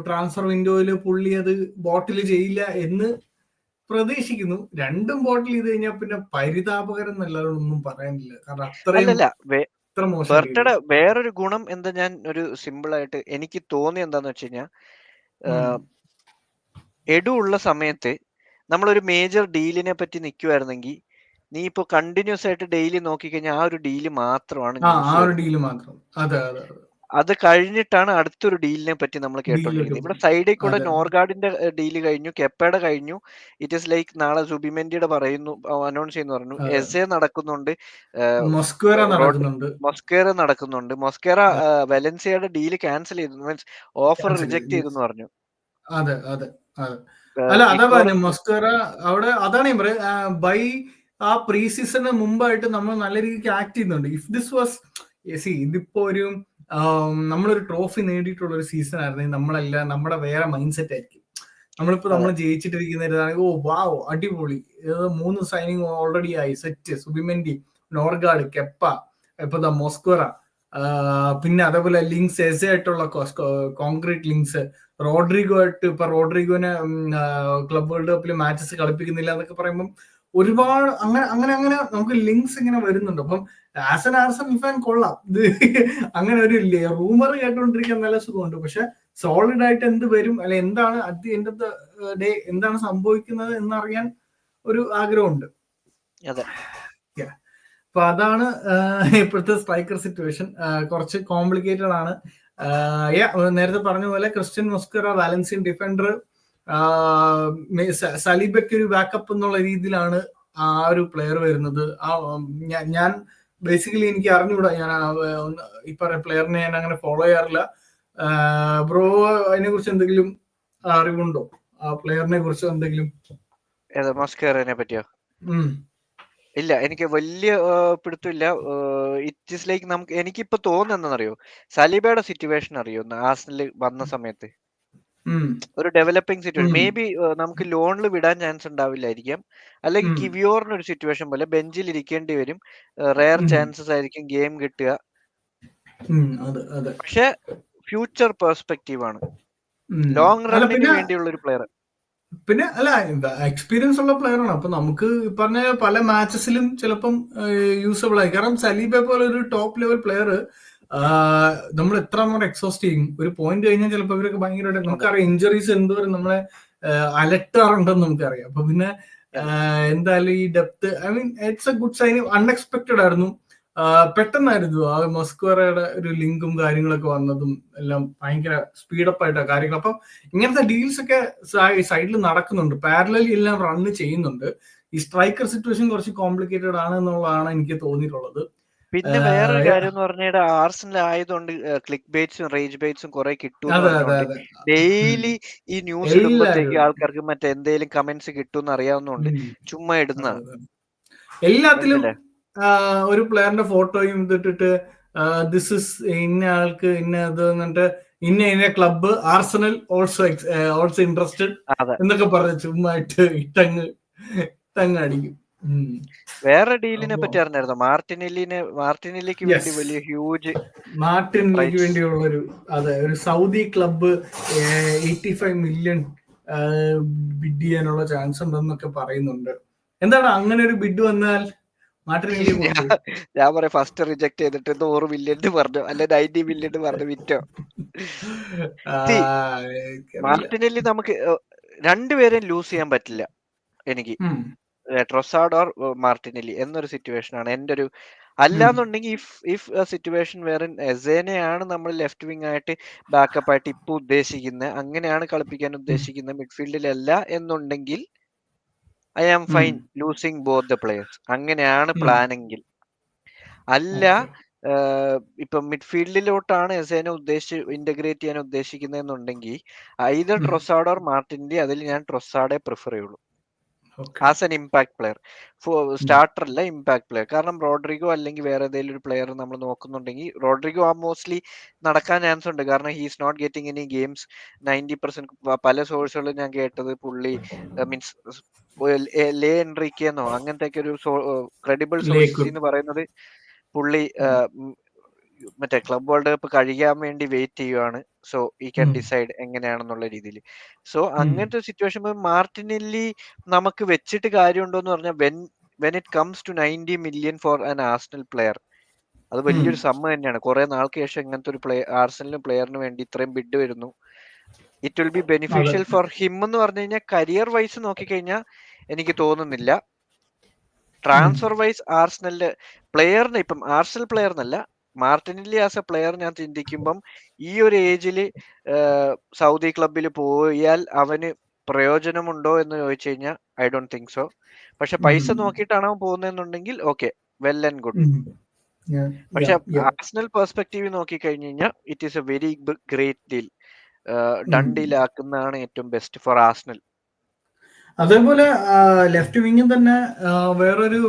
ട്രാൻസ്ഫർ വിൻഡോയില് പുള്ളി അത് ബോട്ടിൽ ചെയ്യില്ല എന്ന് പ്രതീക്ഷിക്കുന്നു. രണ്ടും ബോട്ടിൽ ചെയ്ത് കഴിഞ്ഞാൽ പിന്നെ പരിതാപകരം എന്നല്ലാതെ ഒന്നും പറയാനില്ല. കാരണം അത്രയും ബെർട്ടയുടെ വേറൊരു ഗുണം എന്താ, ഞാൻ ഒരു സിമ്പിൾ ആയിട്ട് എനിക്ക് തോന്നി എന്താന്ന് വെച്ച് കഴിഞ്ഞാൽ, എഡു ഉള്ള സമയത്ത് നമ്മളൊരു മേജർ ഡീലിനെ പറ്റി നിൽക്കുമായിരുന്നെങ്കിൽ നീ ഇപ്പൊ കണ്ടിന്യൂസ് ആയിട്ട് ഡെയിലി നോക്കിക്കഴിഞ്ഞാൽ ആ ഒരു ഡീല് മാത്രമാണ്. അത് കഴിഞ്ഞിട്ടാണ് അടുത്തൊരു ഡീലിനെ പറ്റി നമ്മൾ കേട്ടോണ്ടിരിക്കുന്നത്. ഇവിടെ സൈഡിൽ കൂടെ നോർഗാർഡിന്റെ ഡീല് കഴിഞ്ഞു, കെപ്പയുടെ കഴിഞ്ഞു. ഇറ്റ് ഈസ് ലൈക്ക് നാളെ സുബിമെന്റിയുടെ പറയുന്നു, അനൗൺസ് ചെയ്യുന്നു പറഞ്ഞു. എസ്എ നടക്കുന്നുണ്ട്, മൊസ്കേറ നടക്കുന്നുണ്ട്. മൊസ്കേറ വെലൻസിയയുടെ ഡീല് ക്യാൻസൽ ചെയ്തു, മീൻസ് ഓഫർ റിജക്ട് ചെയ്തെന്ന് പറഞ്ഞു. അതെ അതെ അതെ, അല്ല അതാ പറഞ്ഞു മൊസ്കേറ അവിടെ. അതാണ് ഞാൻ പറയാം, ബൈ ആ പ്രീ സീസണിന് മുമ്പായിട്ട് നമ്മൾ നല്ല രീതിക്ക് ആക്ട് ചെയ്യുന്നുണ്ട്. ഇഫ് ദിസ് വാസ് ഇതിപ്പോ ഒരു നമ്മളൊരു ട്രോഫി നേടിയിട്ടുള്ള ഒരു സീസൺ ആയിരുന്നെങ്കിൽ നമ്മളെല്ലാം നമ്മുടെ വേറെ മൈൻഡ് സെറ്റ് ആയിരിക്കും. നമ്മൾ ജയിച്ചിട്ടിരിക്കുന്ന വാവ് അടിപൊളി, 3 സൈനിങ് ഓൾറെഡി ആയി, സെറ്റ്. സുബിമെന്റി, നോർഗാർഡ്, കെപ്പ, ഇപ്പൊ മൊസ്കോറ, പിന്നെ അതേപോലെ ലിങ്ക്സ്, എസ് ആയിട്ടുള്ള കോൺക്രീറ്റ് ലിങ്ക്സ്, റോഡ്രിഗോ ആയിട്ട്. ഇപ്പൊ റോഡ്രിഗോനെ ക്ലബ് വേൾഡ് കപ്പിൽ മാച്ചസ് കളിപ്പിക്കുന്നില്ല എന്നൊക്കെ പറയുമ്പോൾ ഒരുപാട് അങ്ങനെ നമുക്ക് ലിങ്ക്സ് ഇങ്ങനെ വരുന്നുണ്ട്. അപ്പം ആസ് എൻ ആർസണൽ ഫാൻ കൊള്ളാം ഇത്. അങ്ങനെ ഒരു റൂമർ കേട്ടോണ്ടിരിക്കാൻ നല്ല സുഖമുണ്ട്. പക്ഷെ സോളിഡ് ആയിട്ട് എന്ത് വരും, അല്ലെ എന്താണ് at the end of the day എന്താണ് സംഭവിക്കുന്നത് എന്നറിയാൻ ഒരു ആഗ്രഹമുണ്ട്. അപ്പൊ അതാണ് ഇപ്പോഴത്തെ സ്ട്രൈക്കർ സിറ്റുവേഷൻ. കുറച്ച് കോംപ്ലിക്കേറ്റഡ് ആണ്. നേരത്തെ പറഞ്ഞ പോലെ ക്രിസ്ത്യൻ മൊസ്കേറ വാലൻസിയൻ ഡിഫൻഡർ, സലീബയ്ക്ക് ഒരു ബാക്കപ്പ് എന്നുള്ള രീതിയിലാണ് ആ ഒരു പ്ലെയർ വരുന്നത്. ഞാൻ ബേസിക്കലി എനിക്ക് അറിഞ്ഞുകൂടാ, ഞാൻ ഈ പറയുന്ന പ്ലെയറിനെ ഞാൻ അങ്ങനെ ഫോളോ ചെയ്യാറില്ല. ബ്രോ അതിനെ കുറിച്ച് എന്തെങ്കിലും അറിവുണ്ടോ, ആ പ്ലെയറിനെ കുറിച്ച് എന്തെങ്കിലും? മൊസ്കേറയെ പറ്റിയോ? ഇല്ല, എനിക്ക് വലിയ പിടുത്തമില്ല. ഇറ്റ് ഈസ് ലൈക്ക് നമുക്കിപ്പോ തോന്നുന്നറിയോ, സലീബയുടെ സിറ്റുവേഷൻ അറിയോ ആർസണൽ വന്ന സമയത്ത്? ഒരു ഡെവലപ്പിംഗ് സിറ്റുവേഷൻ. മേ ബി നമുക്ക് ലോണിൽ വിടാൻ ചാൻസ് ഉണ്ടാവില്ലായിരിക്കാം. അല്ലെങ്കിൽ കിവിയോറിനൊരു സിറ്റുവേഷൻ പോലെ ബെഞ്ചിൽ ഇരിക്കേണ്ടി വരും. റെയർ ചാൻസസ് ആയിരിക്കും ഗെയിം കിട്ടുക. പക്ഷെ ഫ്യൂച്ചർ പെർസ്പെക്റ്റീവ് ആണ്, ലോങ് റണ്ണിന് വേണ്ടിയുള്ള ഒരു പ്ലെയർ. പിന്നെ അല്ല, എക്സ്പീരിയൻസ് ഉള്ള പ്ലെയർ ആണ്. അപ്പൊ നമുക്ക് പറഞ്ഞ പല മാച്ചസിലും ചിലപ്പം യൂസബിൾ ആയി. കാരണം സലീബെ പോലെ ഒരു ടോപ്പ് ലെവൽ പ്ലെയർ നമ്മൾ എത്ര എക്സോസ്റ്റ് ചെയ്യും. ഒരു പോയിന്റ് കഴിഞ്ഞാൽ ചിലപ്പോൾ ഇവരൊക്കെ ഭയങ്കരമായിട്ട് നമുക്കറിയാം ഇഞ്ചറീസ് എന്തോരം നമ്മളെ അലട്ടാറുണ്ടെന്ന് നമുക്കറിയാം. അപ്പൊ പിന്നെ എന്തായാലും ഈ depth, I mean it's a good sign. Unexpected ആയിരുന്നു. പെട്ടെന്നായിരുന്നു ആ മസ്ക്വറയുടെ ഒരു ലിങ്കും കാര്യങ്ങളൊക്കെ വന്നതും എല്ലാം ഭയങ്കര സ്പീഡപ്പ് ആയിട്ടാണ് കാര്യങ്ങൾ. അപ്പം ഇങ്ങനത്തെ ഡീൽസ് ഒക്കെ സൈഡിൽ നടക്കുന്നുണ്ട്, പാരലലി എല്ലാം റണ്ണ് ചെയ്യുന്നുണ്ട്. ഈ സ്ട്രൈക്കർ സിറ്റുവേഷൻ കുറച്ച് കോംപ്ലിക്കേറ്റഡ് ആണ് എന്നുള്ളതാണ് എനിക്ക് തോന്നിയിട്ടുള്ളത്. പിന്നെ വേറൊരു കാര്യം എന്ന് പറഞ്ഞാൽ ആർസനൽ ആയതുകൊണ്ട് ക്ലിക്ക് ബേറ്റ്സും റേജ് ബേറ്റ്സും കുറെ കിട്ടും. ഡെയിലി ഈ ന്യൂസ് ഇടുമ്പോഴത്തേക്ക് ആൾക്കാർക്ക് മറ്റേ എന്തെങ്കിലും കമന്റ്സ് കിട്ടും അറിയാവുന്നതുകൊണ്ട് ചുമ്മാ ഇടുന്ന എല്ലാത്തിലും ഒരു പ്ലെയറിന്റെ ഫോട്ടോയും ഇതിട്ടിട്ട് ദിസ് ഇസ് ഇന്ന ആൾക്ക് ഇന്ന ഇത് എന്നിട്ട് ഇന്ന ക്ലബ്ബ് ആർസനൽ ഓൾസോ ഇൻട്രസ്റ്റഡ് എന്നൊക്കെ പറഞ്ഞ് ചുമ്മാ ഇട്ടങ്ങ് അടിക്കും. വേറെ ഡീലിനെ പറ്റി അറിഞ്ഞായിരുന്നു. മാർട്ടിനെല്ലിക്ക് വേണ്ടി വലിയ ഹ്യൂജ് മാർട്ടിനെല്ലിക്ക് വേണ്ടിയുള്ള ഒരു സൗദി ക്ലബ്ബ് 85 മില്യൺ ബിഡ് ചെയ്യാനുള്ള ചാൻസ് ഉണ്ടെന്നൊക്കെ പറയുന്നുണ്ട്. എന്താണ് അങ്ങനെ ഒരു ബിഡ് വന്നാൽ ഞാൻ പറയാം ഫസ്റ്റ് റിജക്ട് ചെയ്തിട്ട് 100 മില്യൺ പറഞ്ഞു, അല്ലെ 90 മില്യൺ പറഞ്ഞു വിറ്റോ. മാർട്ടിനെല്ലി നമുക്ക് രണ്ടുപേരെയും ലൂസ് ചെയ്യാൻ പറ്റില്ല എനിക്ക്. ട്രൊസാർഡ് ഓർ മാർട്ടിനെല്ലി എന്നൊരു സിറ്റുവേഷൻ ആണ് എന്റെ ഒരു. അല്ലാന്നുണ്ടെങ്കിൽ ഇഫ് സിറ്റുവേഷൻ വേറെ എസേനെയാണ് നമ്മൾ ലെഫ്റ്റ് വിങ് ആയിട്ട് ബാക്കപ്പ് ആയിട്ട് ഇപ്പൊ ഉദ്ദേശിക്കുന്നത്, അങ്ങനെയാണ് കളിപ്പിക്കാൻ ഉദ്ദേശിക്കുന്നത് മിഡ്ഫീൽഡിലല്ല എന്നുണ്ടെങ്കിൽ I am fine losing both the players. അങ്ങനെയാണ് പ്ലാനെങ്കിൽ. അല്ല ഇപ്പൊ മിഡ്ഫീൽഡിലോട്ടാണ് എസേനെ ഇന്റഗ്രേറ്റ് ചെയ്യാൻ ഉദ്ദേശിക്കുന്നതെന്നുണ്ടെങ്കിൽ ഐദർ ട്രൊസാർഡ് ഓർ മാർട്ടിനെല്ലി. അതിൽ ഞാൻ ട്രൊസാർഡെ പ്രിഫർ ചെയ്യുള്ളൂ as an impact player. Starter അല്ല, ഇമ്പാക്ട് പ്ലെയർ. കാരണം റോഡ്രിഗോ അല്ലെങ്കിൽ വേറെ ഏതെങ്കിലും ഒരു പ്ലെയർ നമ്മൾ നോക്കുന്നുണ്ടെങ്കിൽ റോഡ്രിഗോ മോസ്റ്റ്ലി നടക്കാൻ ചാൻസ് ഉണ്ട്. കാരണം he's not getting any games 90%. പല സോഴ്സുകളും ഞാൻ കേട്ടത് പുള്ളി മീൻസ് ലേ എൻട്രിക്കെന്നോ അങ്ങനത്തെ ഒക്കെ ഒരു ക്രെഡിബിൾ സോഴ്സസ് എന്ന് പറയുന്നത് പുള്ളി മറ്റേ ക്ലബ് വേൾഡ് കപ്പ് കഴിയാൻ വേണ്ടി വെയിറ്റ് ചെയ്യുവാണ്. സോ ഈ ക്യാൻ ഡിസൈഡ് എങ്ങനെയാണെന്നുള്ള രീതിയിൽ. സോ അങ്ങനത്തെ സിറ്റുവേഷൻ മാർട്ടിനെല്ലി നമുക്ക് വെച്ചിട്ട് കാര്യമുണ്ടോ എന്ന് പറഞ്ഞാൽ when it comes to 90 million for an Arsenal player, അത് വലിയൊരു സമ്മ തന്നെയാണ്. കുറെ നാൾക്ക് ശേഷം ഇങ്ങനത്തെ ഒരു ആർസണൽ പ്ലെയറിന് വേണ്ടി ഇത്രയും ബിഡ് വരുന്നു. It will B beneficial for him എന്ന് പറഞ്ഞു കഴിഞ്ഞാൽ കരിയർ വൈസ് നോക്കിക്കഴിഞ്ഞാൽ എനിക്ക് തോന്നുന്നില്ല. ട്രാൻസ്ഫർ വൈസ് ആർസണലിന്റെ പ്ലെയറിന് ഇപ്പം ആർസണൽ പ്ലെയർ എന്നല്ല, മാർട്ടിനെല്ലി ആസ് എ പ്ലെയർ ഞാൻ ചിന്തിക്കുമ്പം ഈ ഒരു ഏജിൽ സൗദി ക്ലബിൽ പോയാൽ അവന് പ്രയോജനമുണ്ടോ എന്ന് ചോദിച്ചു കഴിഞ്ഞാൽ ഐ ഡോണ്ട് തിങ്ക് സോ. പക്ഷെ പൈസ നോക്കിയിട്ടാണ് അവൻ പോകുന്നതെന്നുണ്ടെങ്കിൽ ഓക്കെ, വെൽ ആൻഡ് ഗുഡ്. പക്ഷെ ആർസണൽ പെർസ്പെക്റ്റീവ് നോക്കിക്കഴിഞ്ഞു കഴിഞ്ഞാൽ it is a very great deal. Done deal ആക്കുന്നതാണ് ഏറ്റവും ബെസ്റ്റ് ഫോർ ആർസണൽ. അതേപോലെ ലെഫ്റ്റ് വിങ്ങിൽ തന്നെ വേറൊരു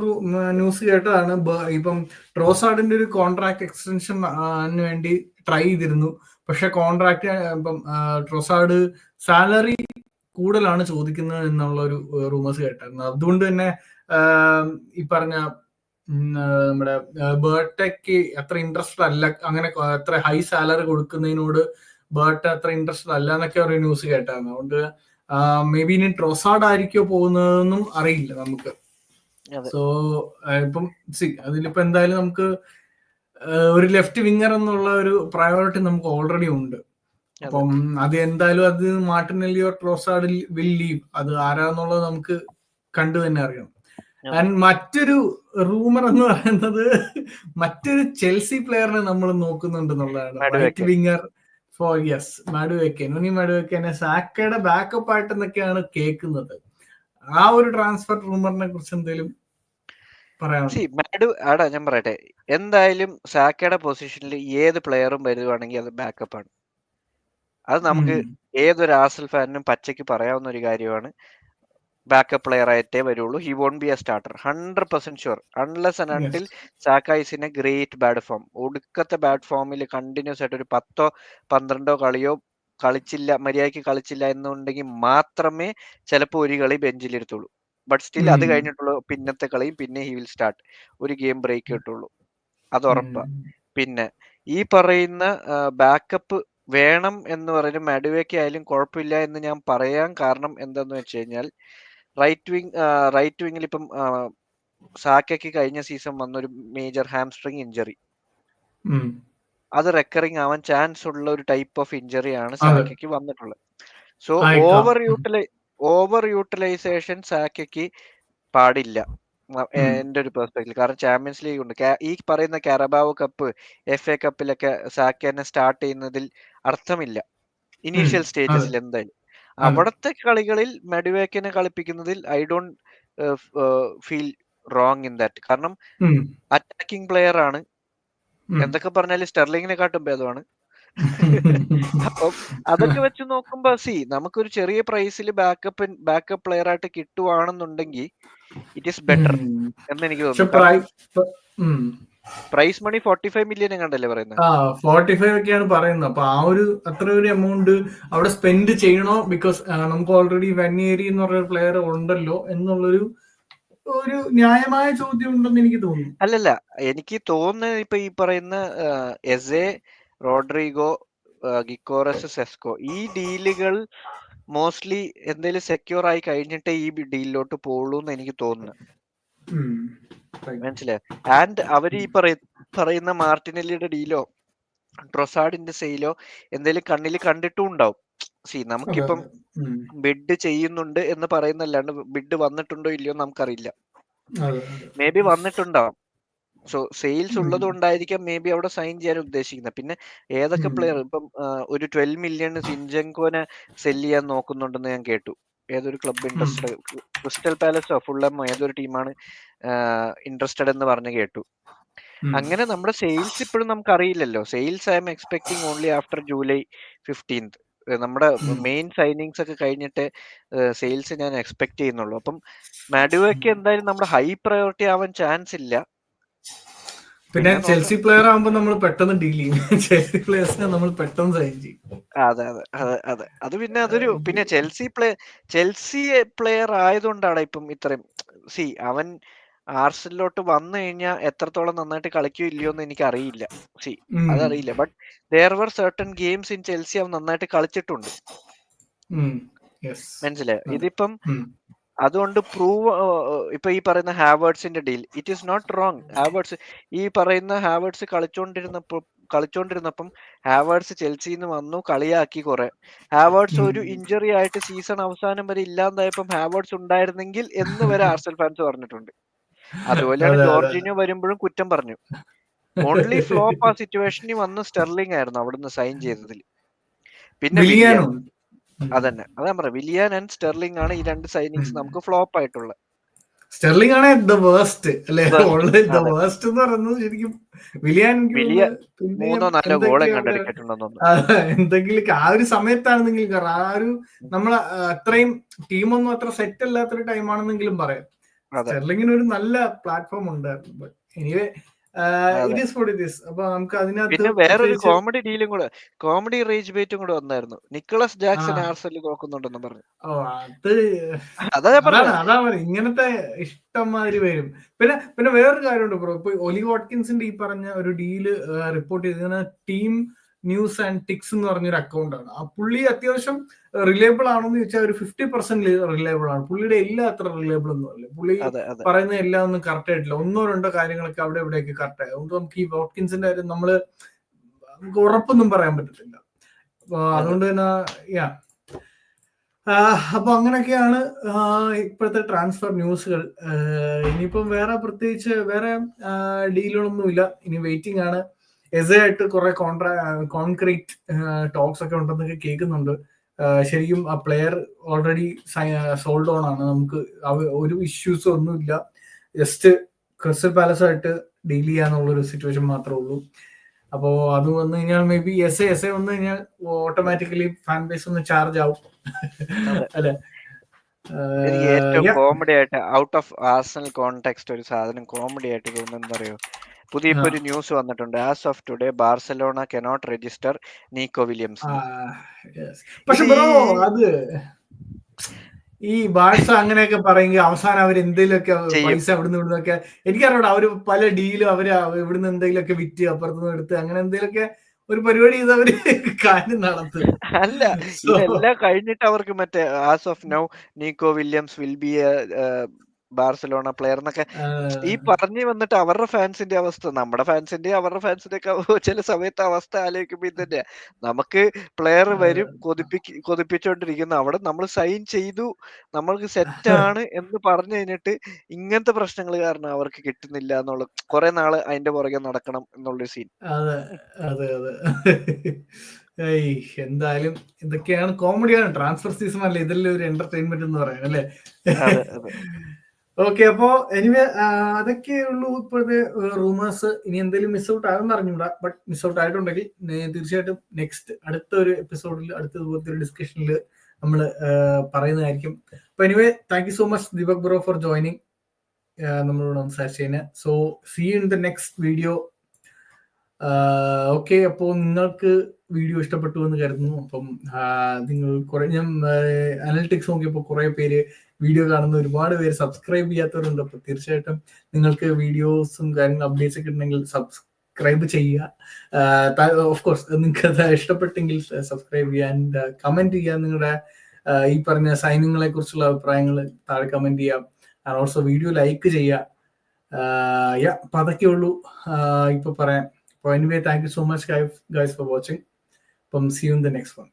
ന്യൂസ് കേട്ടതാണ്. ഇപ്പം ട്രോസാർഡിന്റെ ഒരു കോൺട്രാക്ട് എക്സ്റ്റൻഷന് വേണ്ടി ട്രൈ ചെയ്തിരുന്നു. പക്ഷെ കോൺട്രാക്ട് ഇപ്പം ട്രോസാർഡ് സാലറി കൂടുതലാണ് ചോദിക്കുന്നത് എന്നുള്ള ഒരു റൂമേഴ്സ് കേട്ടായിരുന്നു. അതുകൊണ്ട് തന്നെ ഈ പറഞ്ഞ നമ്മുടെ ബേർട്ടയ്ക്ക് അത്ര ഇൻട്രസ്റ്റഡ് അല്ല, അങ്ങനെ അത്ര ഹൈ സാലറി കൊടുക്കുന്നതിനോട് ബേർട്ട അത്ര ഇൻട്രസ്റ്റഡ് അല്ല എന്നൊക്കെ ഒരു ന്യൂസ് കേട്ടായിരുന്നു. അതുകൊണ്ട് മേ ബി ഇനി ട്രോസാർഡ് ആയിരിക്കോ പോകുന്നതെന്നും അറിയില്ല നമുക്ക്. സോ ഇപ്പം അതിലിപ്പോ എന്തായാലും നമുക്ക് ഒരു ലെഫ്റ്റ് വിങ്ങർ എന്നുള്ള ഒരു പ്രയോറിറ്റി നമുക്ക് ഓൾറെഡി ഉണ്ട്. അപ്പം അത് എന്തായാലും അത് മാർട്ടിനെല്ലിയോ ട്രോസാർഡ് വിൽ ലീവ്. അത് ആരാന്നുള്ളത് നമുക്ക് കണ്ടു തന്നെ അറിയണം. ആൻഡ് മറ്റൊരു റൂമർ എന്ന് പറയുന്നത് മറ്റൊരു ചെൽസി പ്ലെയറിനെ നമ്മൾ നോക്കുന്നുണ്ടെന്നുള്ളതാണ്. റൈറ്റ് വിങ്ങർ ഫോർ മാഡുവേക്കെ, നൂനി മാഡുവേക്കെ സാക്കയുടെ ബാക്കപ്പ് ആയിട്ടെന്നൊക്കെയാണ് കേൾക്കുന്നത്. ആ ഒരു ട്രാൻസ്ഫർ റൂമറിനെ കുറിച്ച് എന്തെങ്കിലും പറയാനുണ്ടോ? ഞാൻ പറയട്ടെ, എന്തായാലും സാക്കയുടെ പൊസിഷനിൽ ഏത് പ്ലെയറും വരുവാണെങ്കിൽ അത് ബാക്കപ്പ് ആണ്. അത് നമുക്ക് ഏതൊരു ആർസണൽ ഫാനിനും പച്ചയ്ക്ക് പറയാവുന്ന ഒരു കാര്യമാണ്. ബാക്കപ്പ് പ്ലെയർ ആയിട്ടേ വരുള്ളൂ. He won't be a starter 100% sure unless and until Saka is in a great bad form. ഒടുക്കത്തെ ബാഡ് ഫോമിൽ കണ്ടിന്യൂസ് ആയിട്ട് ഒരു 10-12 കളിയോ മര്യാദയ്ക്ക് കളിച്ചില്ല എന്നുണ്ടെങ്കിൽ മാത്രമേ ചിലപ്പോൾ ഒരു കളി ബെഞ്ചിലിരുത്തുള്ളൂ. ബട്ട് സ്റ്റിൽ അത് കഴിഞ്ഞിട്ടുള്ള പിന്നത്തെ കളിയും പിന്നെ ഹി വിൽ സ്റ്റാർട്ട്. ഒരു ഗെയിം ബ്രേക്ക് കിട്ടുള്ളൂ, അത് ഉറപ്പാ. പിന്നെ ഈ പറയുന്ന ബാക്കപ്പ് വേണം എന്ന് പറഞ്ഞ് മഡുവേക്ക് ആയാലും കുഴപ്പമില്ല എന്ന് ഞാൻ പറയാൻ കാരണം എന്താന്ന് വെച്ച് കഴിഞ്ഞാൽ, റൈറ്റ് വിങ്ങിൽ ഇപ്പം സാക്കയ്ക്ക് കഴിഞ്ഞ സീസൺ വന്നൊരു മേജർ ഹാംസ്ട്രിങ് ഇഞ്ചറി, അത് റെക്കറിങ് ആവാൻ ചാൻസ് ഉള്ള ഒരു ടൈപ്പ് ഓഫ് ഇഞ്ചറിയാണ് സാക്കയ്ക്ക് വന്നിട്ടുള്ളത്. സോ ഓവർ യൂട്ടിലൈസേഷൻ സാക്കയ്ക്ക് പാടില്ല എന്റെ ഒരു പെർസ്പെക്ടീവ്. കാരണം ചാമ്പ്യൻസ് ലീഗ് ഉണ്ട്, ഈ പറയുന്ന കാരബാവോ കപ്പ്, FA കപ്പിലൊക്കെ സാക്കനെ സ്റ്റാർട്ട് ചെയ്യുന്നതിൽ അർത്ഥമില്ല ഇനീഷ്യൽ സ്റ്റേജസിൽ. എന്തായാലും അവിടത്തെ കളികളിൽ മെഡുവേക്കിനെ കളിപ്പിക്കുന്നതിൽ I don't feel wrong in that. കാരണം അറ്റാക്കിംഗ് പ്ലെയർ ആണ്, എന്തൊക്കെ പറഞ്ഞാലും സ്റ്റെർലിങ്ങിനെക്കാട്ടും ഭേദമാണ്. അപ്പം അതൊക്കെ വെച്ച് നോക്കുമ്പോ നമുക്കൊരു ചെറിയ പ്രൈസിൽ ബാക്കപ്പ് പ്ലെയർ ആയിട്ട് കിട്ടുവാണെന്നുണ്ടെങ്കിൽ ഇറ്റ് ഈസ് ബെറ്റർ എന്ന് എനിക്ക് തോന്നുന്നു. പ്രൈസ് മണി 45 മില്യൺ കണ്ടല്ലേ പറയുന്നത്? 45 ഒക്കെയാണ് പറയുന്നത്. അപ്പൊ ആ ഒരു അത്ര ഒരു എമൗണ്ട് അവിടെ സ്പെൻഡ് ചെയ്യണോ? ബിക്കോസ് നമുക്ക് ഓൾറെഡി വെന്യേരി എന്ന് പറഞ്ഞ പ്ലെയർ ഉണ്ടല്ലോ എന്നുള്ളൊരു ന്യായമായ ചോദ്യം ഉണ്ടെന്ന് എനിക്ക് തോന്നുന്നു. അല്ലല്ല, എനിക്ക് തോന്നുന്നത് ഇപ്പൊ ഈ പറയുന്ന എസെ, റോഡ്രിഗോ, ഗിക്കോറസ്, സെസ്കോ, ഈ ഡീലുകൾ മോസ്റ്റ്ലി എന്തെങ്കിലും സെക്യൂർ ആയി കഴിഞ്ഞിട്ടേ ഈ ഡീലിലോട്ട് പോകുള്ളൂ എന്ന് എനിക്ക് തോന്നുന്നു. മനസ്സിലായോ? ആൻഡ് അവർ ഈ പറയുന്ന മാർട്ടിനെല്ലിയുടെ ഡീലോ ട്രൊസാർഡിന്റെ സെയിലോ എന്തെങ്കിലും കണ്ണിൽ കണ്ടിട്ടും ഉണ്ടാവും. നമുക്കിപ്പം ബിഡ് ചെയ്യുന്നുണ്ട് എന്ന് പറയുന്നല്ലാണ്ട് ബിഡ് വന്നിട്ടുണ്ടോ ഇല്ലയോ നമുക്കറിയില്ല. മേ ബി വന്നിട്ടുണ്ടാവും. സോ സെയിൽസ് ഉള്ളത് കൊണ്ടായിരിക്കാം മേ ബി അവിടെ സൈൻ ചെയ്യാൻ ഉദ്ദേശിക്കുന്നത്. പിന്നെ ഏതൊക്കെ പ്ലെയർ ഇപ്പം ഒരു 12 മില്യൺ സിൻജെങ്കോനെ സെല് ചെയ്യാൻ നോക്കുന്നുണ്ടെന്ന് ഞാൻ കേട്ടു. ഏതൊരു ക്ലബ് ഇൻട്രസ്റ്റഡ്, ക്രിസ്റ്റൽ പാലസോ ഫുള്ളമോ ഏതൊരു ടീമാണ് ഇൻട്രസ്റ്റഡ് എന്ന് പറഞ്ഞ് കേട്ടു. അങ്ങനെ നമ്മുടെ സെയിൽസ് ഇപ്പോഴും നമുക്ക് അറിയില്ലല്ലോ. Sales I M expecting only after July 15th. നമ്മുടെ മെയിൻ സൈനിങ്സ് ഒക്കെ കഴിഞ്ഞിട്ട് സെയിൽസ് ഞാൻ എക്സ്പെക്ട് ചെയ്യുന്നുള്ളൂ. അപ്പം മാഡുവയ്ക്ക് എന്തായാലും നമ്മുടെ ഹൈ പ്രയോറിറ്റി ആവാൻ ചാൻസ് ഇല്ല. പിന്നെ ചെൽസി പ്ലെയർ ആകുമ്പോൾ നമ്മൾ പെട്ടെന്ന് ഡീൽ ചെയ്യും. ചെൽസി പ്ലെയേഴ്സിനെ നമ്മൾ പെട്ടെന്ന് സൈൻ ചെയ്യും. അതെ. അത് പിന്നെ അതൊരു പിന്നെ ചെൽസി പ്ലെയർ ആയതുകൊണ്ടാണ് ഇപ്പം ഇത്രയും. അവൻ ആർസനലിലോട്ട് വന്നു കഴിഞ്ഞാൽ എത്രത്തോളം നന്നായിട്ട് കളിക്കോ ഇല്ലയോ എന്ന് എനിക്ക് അറിയില്ല. അതറിയില്ല. But there were certain games in Chelsea അവൻ നന്നായിട്ട് കളിച്ചിട്ടുണ്ട്. മനസ്സിലായോ? ഇതിപ്പം അതുകൊണ്ട് ഇപ്പൊ ഈ പറയുന്ന ഹാവേർട്സിന്റെ deal, it is not wrong. Havertz കളിച്ചോണ്ടിരുന്നപ്പം ഹാവേർട്സ് ചെൽസിന്ന് വന്നു, കളിയാക്കി കുറെ. ഹാവേർട്സ് ഒരു ഇഞ്ചറി ആയിട്ട് സീസൺ അവസാനം വരെ ഇല്ലാതായപ്പം ഹാവേർട്സ് ഉണ്ടായിരുന്നെങ്കിൽ എന്ന് വരെ ആർസനൽ ഫാൻസ് പറഞ്ഞിട്ടുണ്ട്. അതുപോലെയാണ് ജോർജിനോ വരുമ്പോഴും കുറ്റം പറഞ്ഞു. ഓൺലി ഫ്ലോപ്പ് ആ സിറ്റുവേഷനിൽ വന്ന് സ്റ്റെർലിംഗ് ആയിരുന്നു അവിടുന്ന് സൈൻ ചെയ്തതിൽ. പിന്നെ അതന്നെ അതാ പറയാം, വിലിയാൻ ആൻഡ് സ്റ്റെർലിംഗ് ആണ് ഈ രണ്ട് സൈനിങ്സ് നമുക്ക് ഫ്ലോപ്പ് ആയിട്ടുള്ളത്. സ്റ്റെർലിംഗ് ആണ് ദ വേസ്റ്റ് അല്ലേ? ദ വേസ്റ്റ് എന്ന് പറയുന്നത് ശരിക്കും വിലിയാൻ 3-4 ഗോൾ എന്തെങ്കിലും ആ ഒരു സമയത്താണെന്നെങ്കിലും കാരണം ആ ഒരു നമ്മളെ അത്രയും ടീമൊന്നും അത്ര സെറ്റ് അല്ലാത്തൊരു ടൈമാണെന്നെങ്കിലും പറയാം. സ്റ്റെർലിംഗിന് ഒരു നല്ല പ്ലാറ്റ്ഫോം ഉണ്ടായിരുന്നു. Anyway it is what it is. അപ്പൊ നമുക്ക് അതിനകത്ത് പിന്നെ വേറൊരു കോമഡി റേജ് ബേറ്റും കൂടെ വന്നായിരുന്നു. നിക്കോളസ് ജാക്സൺ ആർസനലിൽ നോക്കുന്നുണ്ടെന്ന് പറഞ്ഞു. അതാ ഇങ്ങനത്തെ ഇഷ്ടംമാതിരി വരും. പിന്നെ വേറൊരു കാര്യമുണ്ട് ബ്രോ. ഇപ്പൊ ഒലി വാട്കിൻസിന്റെ ഈ പറഞ്ഞ ഒരു ഡീല് റിപ്പോർട്ട് ചെയ്തിരുന്ന ടീം ന്യൂസ് ആൻഡ് ടിക്സ് എന്ന് പറഞ്ഞൊരു അക്കൗണ്ടാണ്. ആ പുള്ളി അത്യാവശ്യം റിലയബിൾ ആണെന്ന് ചോദിച്ചാൽ ഒരു 50% റിലയബിൾ ആണ്. പുള്ളിയുടെ എല്ലാം അത്ര റിലയബിൾ ഒന്നും അല്ല. പുള്ളി പറയുന്ന എല്ലാം ഒന്നും കറക്റ്റ് ആയിട്ടില്ല. 1-2 കാര്യങ്ങളൊക്കെ അവിടെ ഇവിടെയൊക്കെ കറക്റ്റ് ആയി. അതുകൊണ്ട് നമുക്ക് ഈ വാട്കിൻസിന്റെ കാര്യം നമുക്ക് ഉറപ്പൊന്നും പറയാൻ പറ്റത്തില്ല. അതുകൊണ്ട് തന്നെ അപ്പൊ അങ്ങനെയൊക്കെയാണ് ഇപ്പോഴത്തെ ട്രാൻസ്ഫർ ന്യൂസുകൾ. ഇനിയിപ്പം പ്രത്യേകിച്ച് വേറെ ഡീലുകളൊന്നുമില്ല. ഇനി വെയിറ്റിംഗ് ആണ്. എസെ ആയിട്ട് കുറെ കോൺക്രീറ്റ് ടോക്സ് ഒക്കെ ഉണ്ടെന്നൊക്കെ കേൾക്കുന്നുണ്ട്. ശരിക്കും ആ പ്ലെയർ ഓൾറെഡി സോൾഡ് ഓൺ ആണ്. നമുക്ക് ഒരു ഇഷ്യൂസും ഒന്നുമില്ല. ജസ്റ്റ് ക്രിസ്റ്റൽ പാലസ് ആയിട്ട് ഡീൽ ചെയ്യാന്നുള്ളൊരു സിറ്റുവേഷൻ മാത്രമേ ഉള്ളൂ. അപ്പോ അത് വന്നു കഴിഞ്ഞാൽ മേ ബി എസ് എ വന്നു കഴിഞ്ഞാൽ ഓട്ടോമാറ്റിക്കലി ഫാൻ ബേസ് ഒന്ന് ചാർജ് ആവും അല്ലെ? എനിക്ക് ഏറ്റവും കോമഡി ആയിട്ട് ഔട്ട് ഓഫ് ആർസണൽ കോണ്ടെക്സ്റ്റ് ഒരു സാധനം കോമഡി ആയിട്ട് തോന്നുന്നത് എന്താ അറിയോ? പുതിയ ഇപ്പൊ ഒരു ന്യൂസ് വന്നിട്ടുണ്ട്. As of today Barcelona cannot register നീക്കോ Williams. പക്ഷെ ബ്രോ അത് ഈ ബാഴ്സ അങ്ങനെയൊക്കെ പറയുമെങ്കിൽ അവസാനം അവർ എന്തെങ്കിലുമൊക്കെ പൈസ അവിടുന്ന് ഇവിടുന്നൊക്കെ എനിക്കറിയാം. അവര് പല ഡീലും അവര് ഇവിടുന്ന് എന്തെങ്കിലുമൊക്കെ വിറ്റ് അപ്പുറത്തുനിന്ന് എടുത്ത് അങ്ങനെ എന്തെങ്കിലുമൊക്കെ ഒരു പരിപാടി ചെയ്ത് അവര് കാര്യം നടത്തും. അല്ല, ഇതെല്ലാം കഴിഞ്ഞിട്ട് അവർക്ക് മറ്റേ as of now നീക്കോ Williams will be Barcelona player എന്നൊക്കെ ഈ പറഞ്ഞു വന്നിട്ട് അവരുടെ ഫാൻസിന്റെ അവസ്ഥ, നമ്മുടെ ഫാൻസിന്റെ അവരുടെ ഫാൻസിന്റെ ഒക്കെ ചില സമയത്ത് അവസ്ഥ ആലോചിക്കുമ്പോ ഇത് തന്നെയാ. നമുക്ക് പ്ലെയർ വരും, കൊതിപ്പിച്ചോണ്ടിരിക്കുന്നു, അവിടെ നമ്മൾ സൈൻ ചെയ്തു, നമ്മൾക്ക് സെറ്റാണ് എന്ന് പറഞ്ഞു കഴിഞ്ഞിട്ട് ഇങ്ങനത്തെ പ്രശ്നങ്ങൾ കാരണം അവർക്ക് കിട്ടുന്നില്ല എന്നുള്ള കുറെ നാള് അതിന്റെ പുറകെ നടക്കണം എന്നുള്ളൊരു സീൻ. അതെ അതെ അതെ. എന്തായാലും ഇതൊക്കെയാണ് കോമഡിയാണ്. ട്രാൻസ്ഫർ സീസൺ അല്ലേ, ഇതെല്ലാം ഒരു എന്റർടൈൻമെന്റ് എന്ന് പറയാം അല്ലേ. ഓക്കെ, അപ്പോ എനിവേ അതൊക്കെ ഉള്ളൂ ഇപ്പോഴത്തെ റൂമേഴ്സ്. ഇനി എന്തെങ്കിലും മിസ് ഔട്ട് ആകുമെന്ന് അറിഞ്ഞൂടാ. ബട്ട് മിസ് ഔട്ട് ആയിട്ടുണ്ടെങ്കിൽ തീർച്ചയായിട്ടും നെക്സ്റ്റ് അടുത്ത ഒരു എപ്പിസോഡിൽ അടുത്തതുപോലത്തെ ഒരു ഡിസ്കഷനിൽ നമ്മൾ പറയുന്നതായിരിക്കും. അപ്പൊ anyway thank you so much Deepak bro for joining നമ്മളോട് സംസാരിച്ചതിന്. So see in the next video. Okay, അപ്പോൾ നിങ്ങൾക്ക് വീഡിയോ ഇഷ്ടപ്പെട്ടു എന്ന് കരുതുന്നു. അപ്പം നിങ്ങൾ കുറെ, ഞാൻ അനലിറ്റിക്സ് നോക്കിയപ്പോൾ കുറെ പേര് വീഡിയോ കാണുന്ന ഒരുപാട് പേര് സബ്സ്ക്രൈബ് ചെയ്യാത്തവരുണ്ട്. അപ്പൊ തീർച്ചയായിട്ടും നിങ്ങൾക്ക് വീഡിയോസും കാര്യങ്ങളും അപ്ഡേറ്റ്സ് ഒക്കെ ഉണ്ടെങ്കിൽ സബ്സ്ക്രൈബ് ചെയ്യുക. ഓഫ് കോഴ്സ് നിങ്ങൾക്ക് അത് ഇഷ്ടപ്പെട്ടെങ്കിൽ സബ്സ്ക്രൈബ് ചെയ്യാൻ, കമന്റ് ചെയ്യാൻ, നിങ്ങളുടെ ഈ പറഞ്ഞ സൈനിങ്ങളെ കുറിച്ചുള്ള അഭിപ്രായങ്ങൾ താഴെ കമന്റ് ചെയ്യാം. ഓൾസോ വീഡിയോ ലൈക്ക് ചെയ്യുക. അപ്പൊ അതൊക്കെ ഉള്ളൂ ഇപ്പൊ പറയാൻ. Anyway, thank you so much guys for watching. See you in the next one.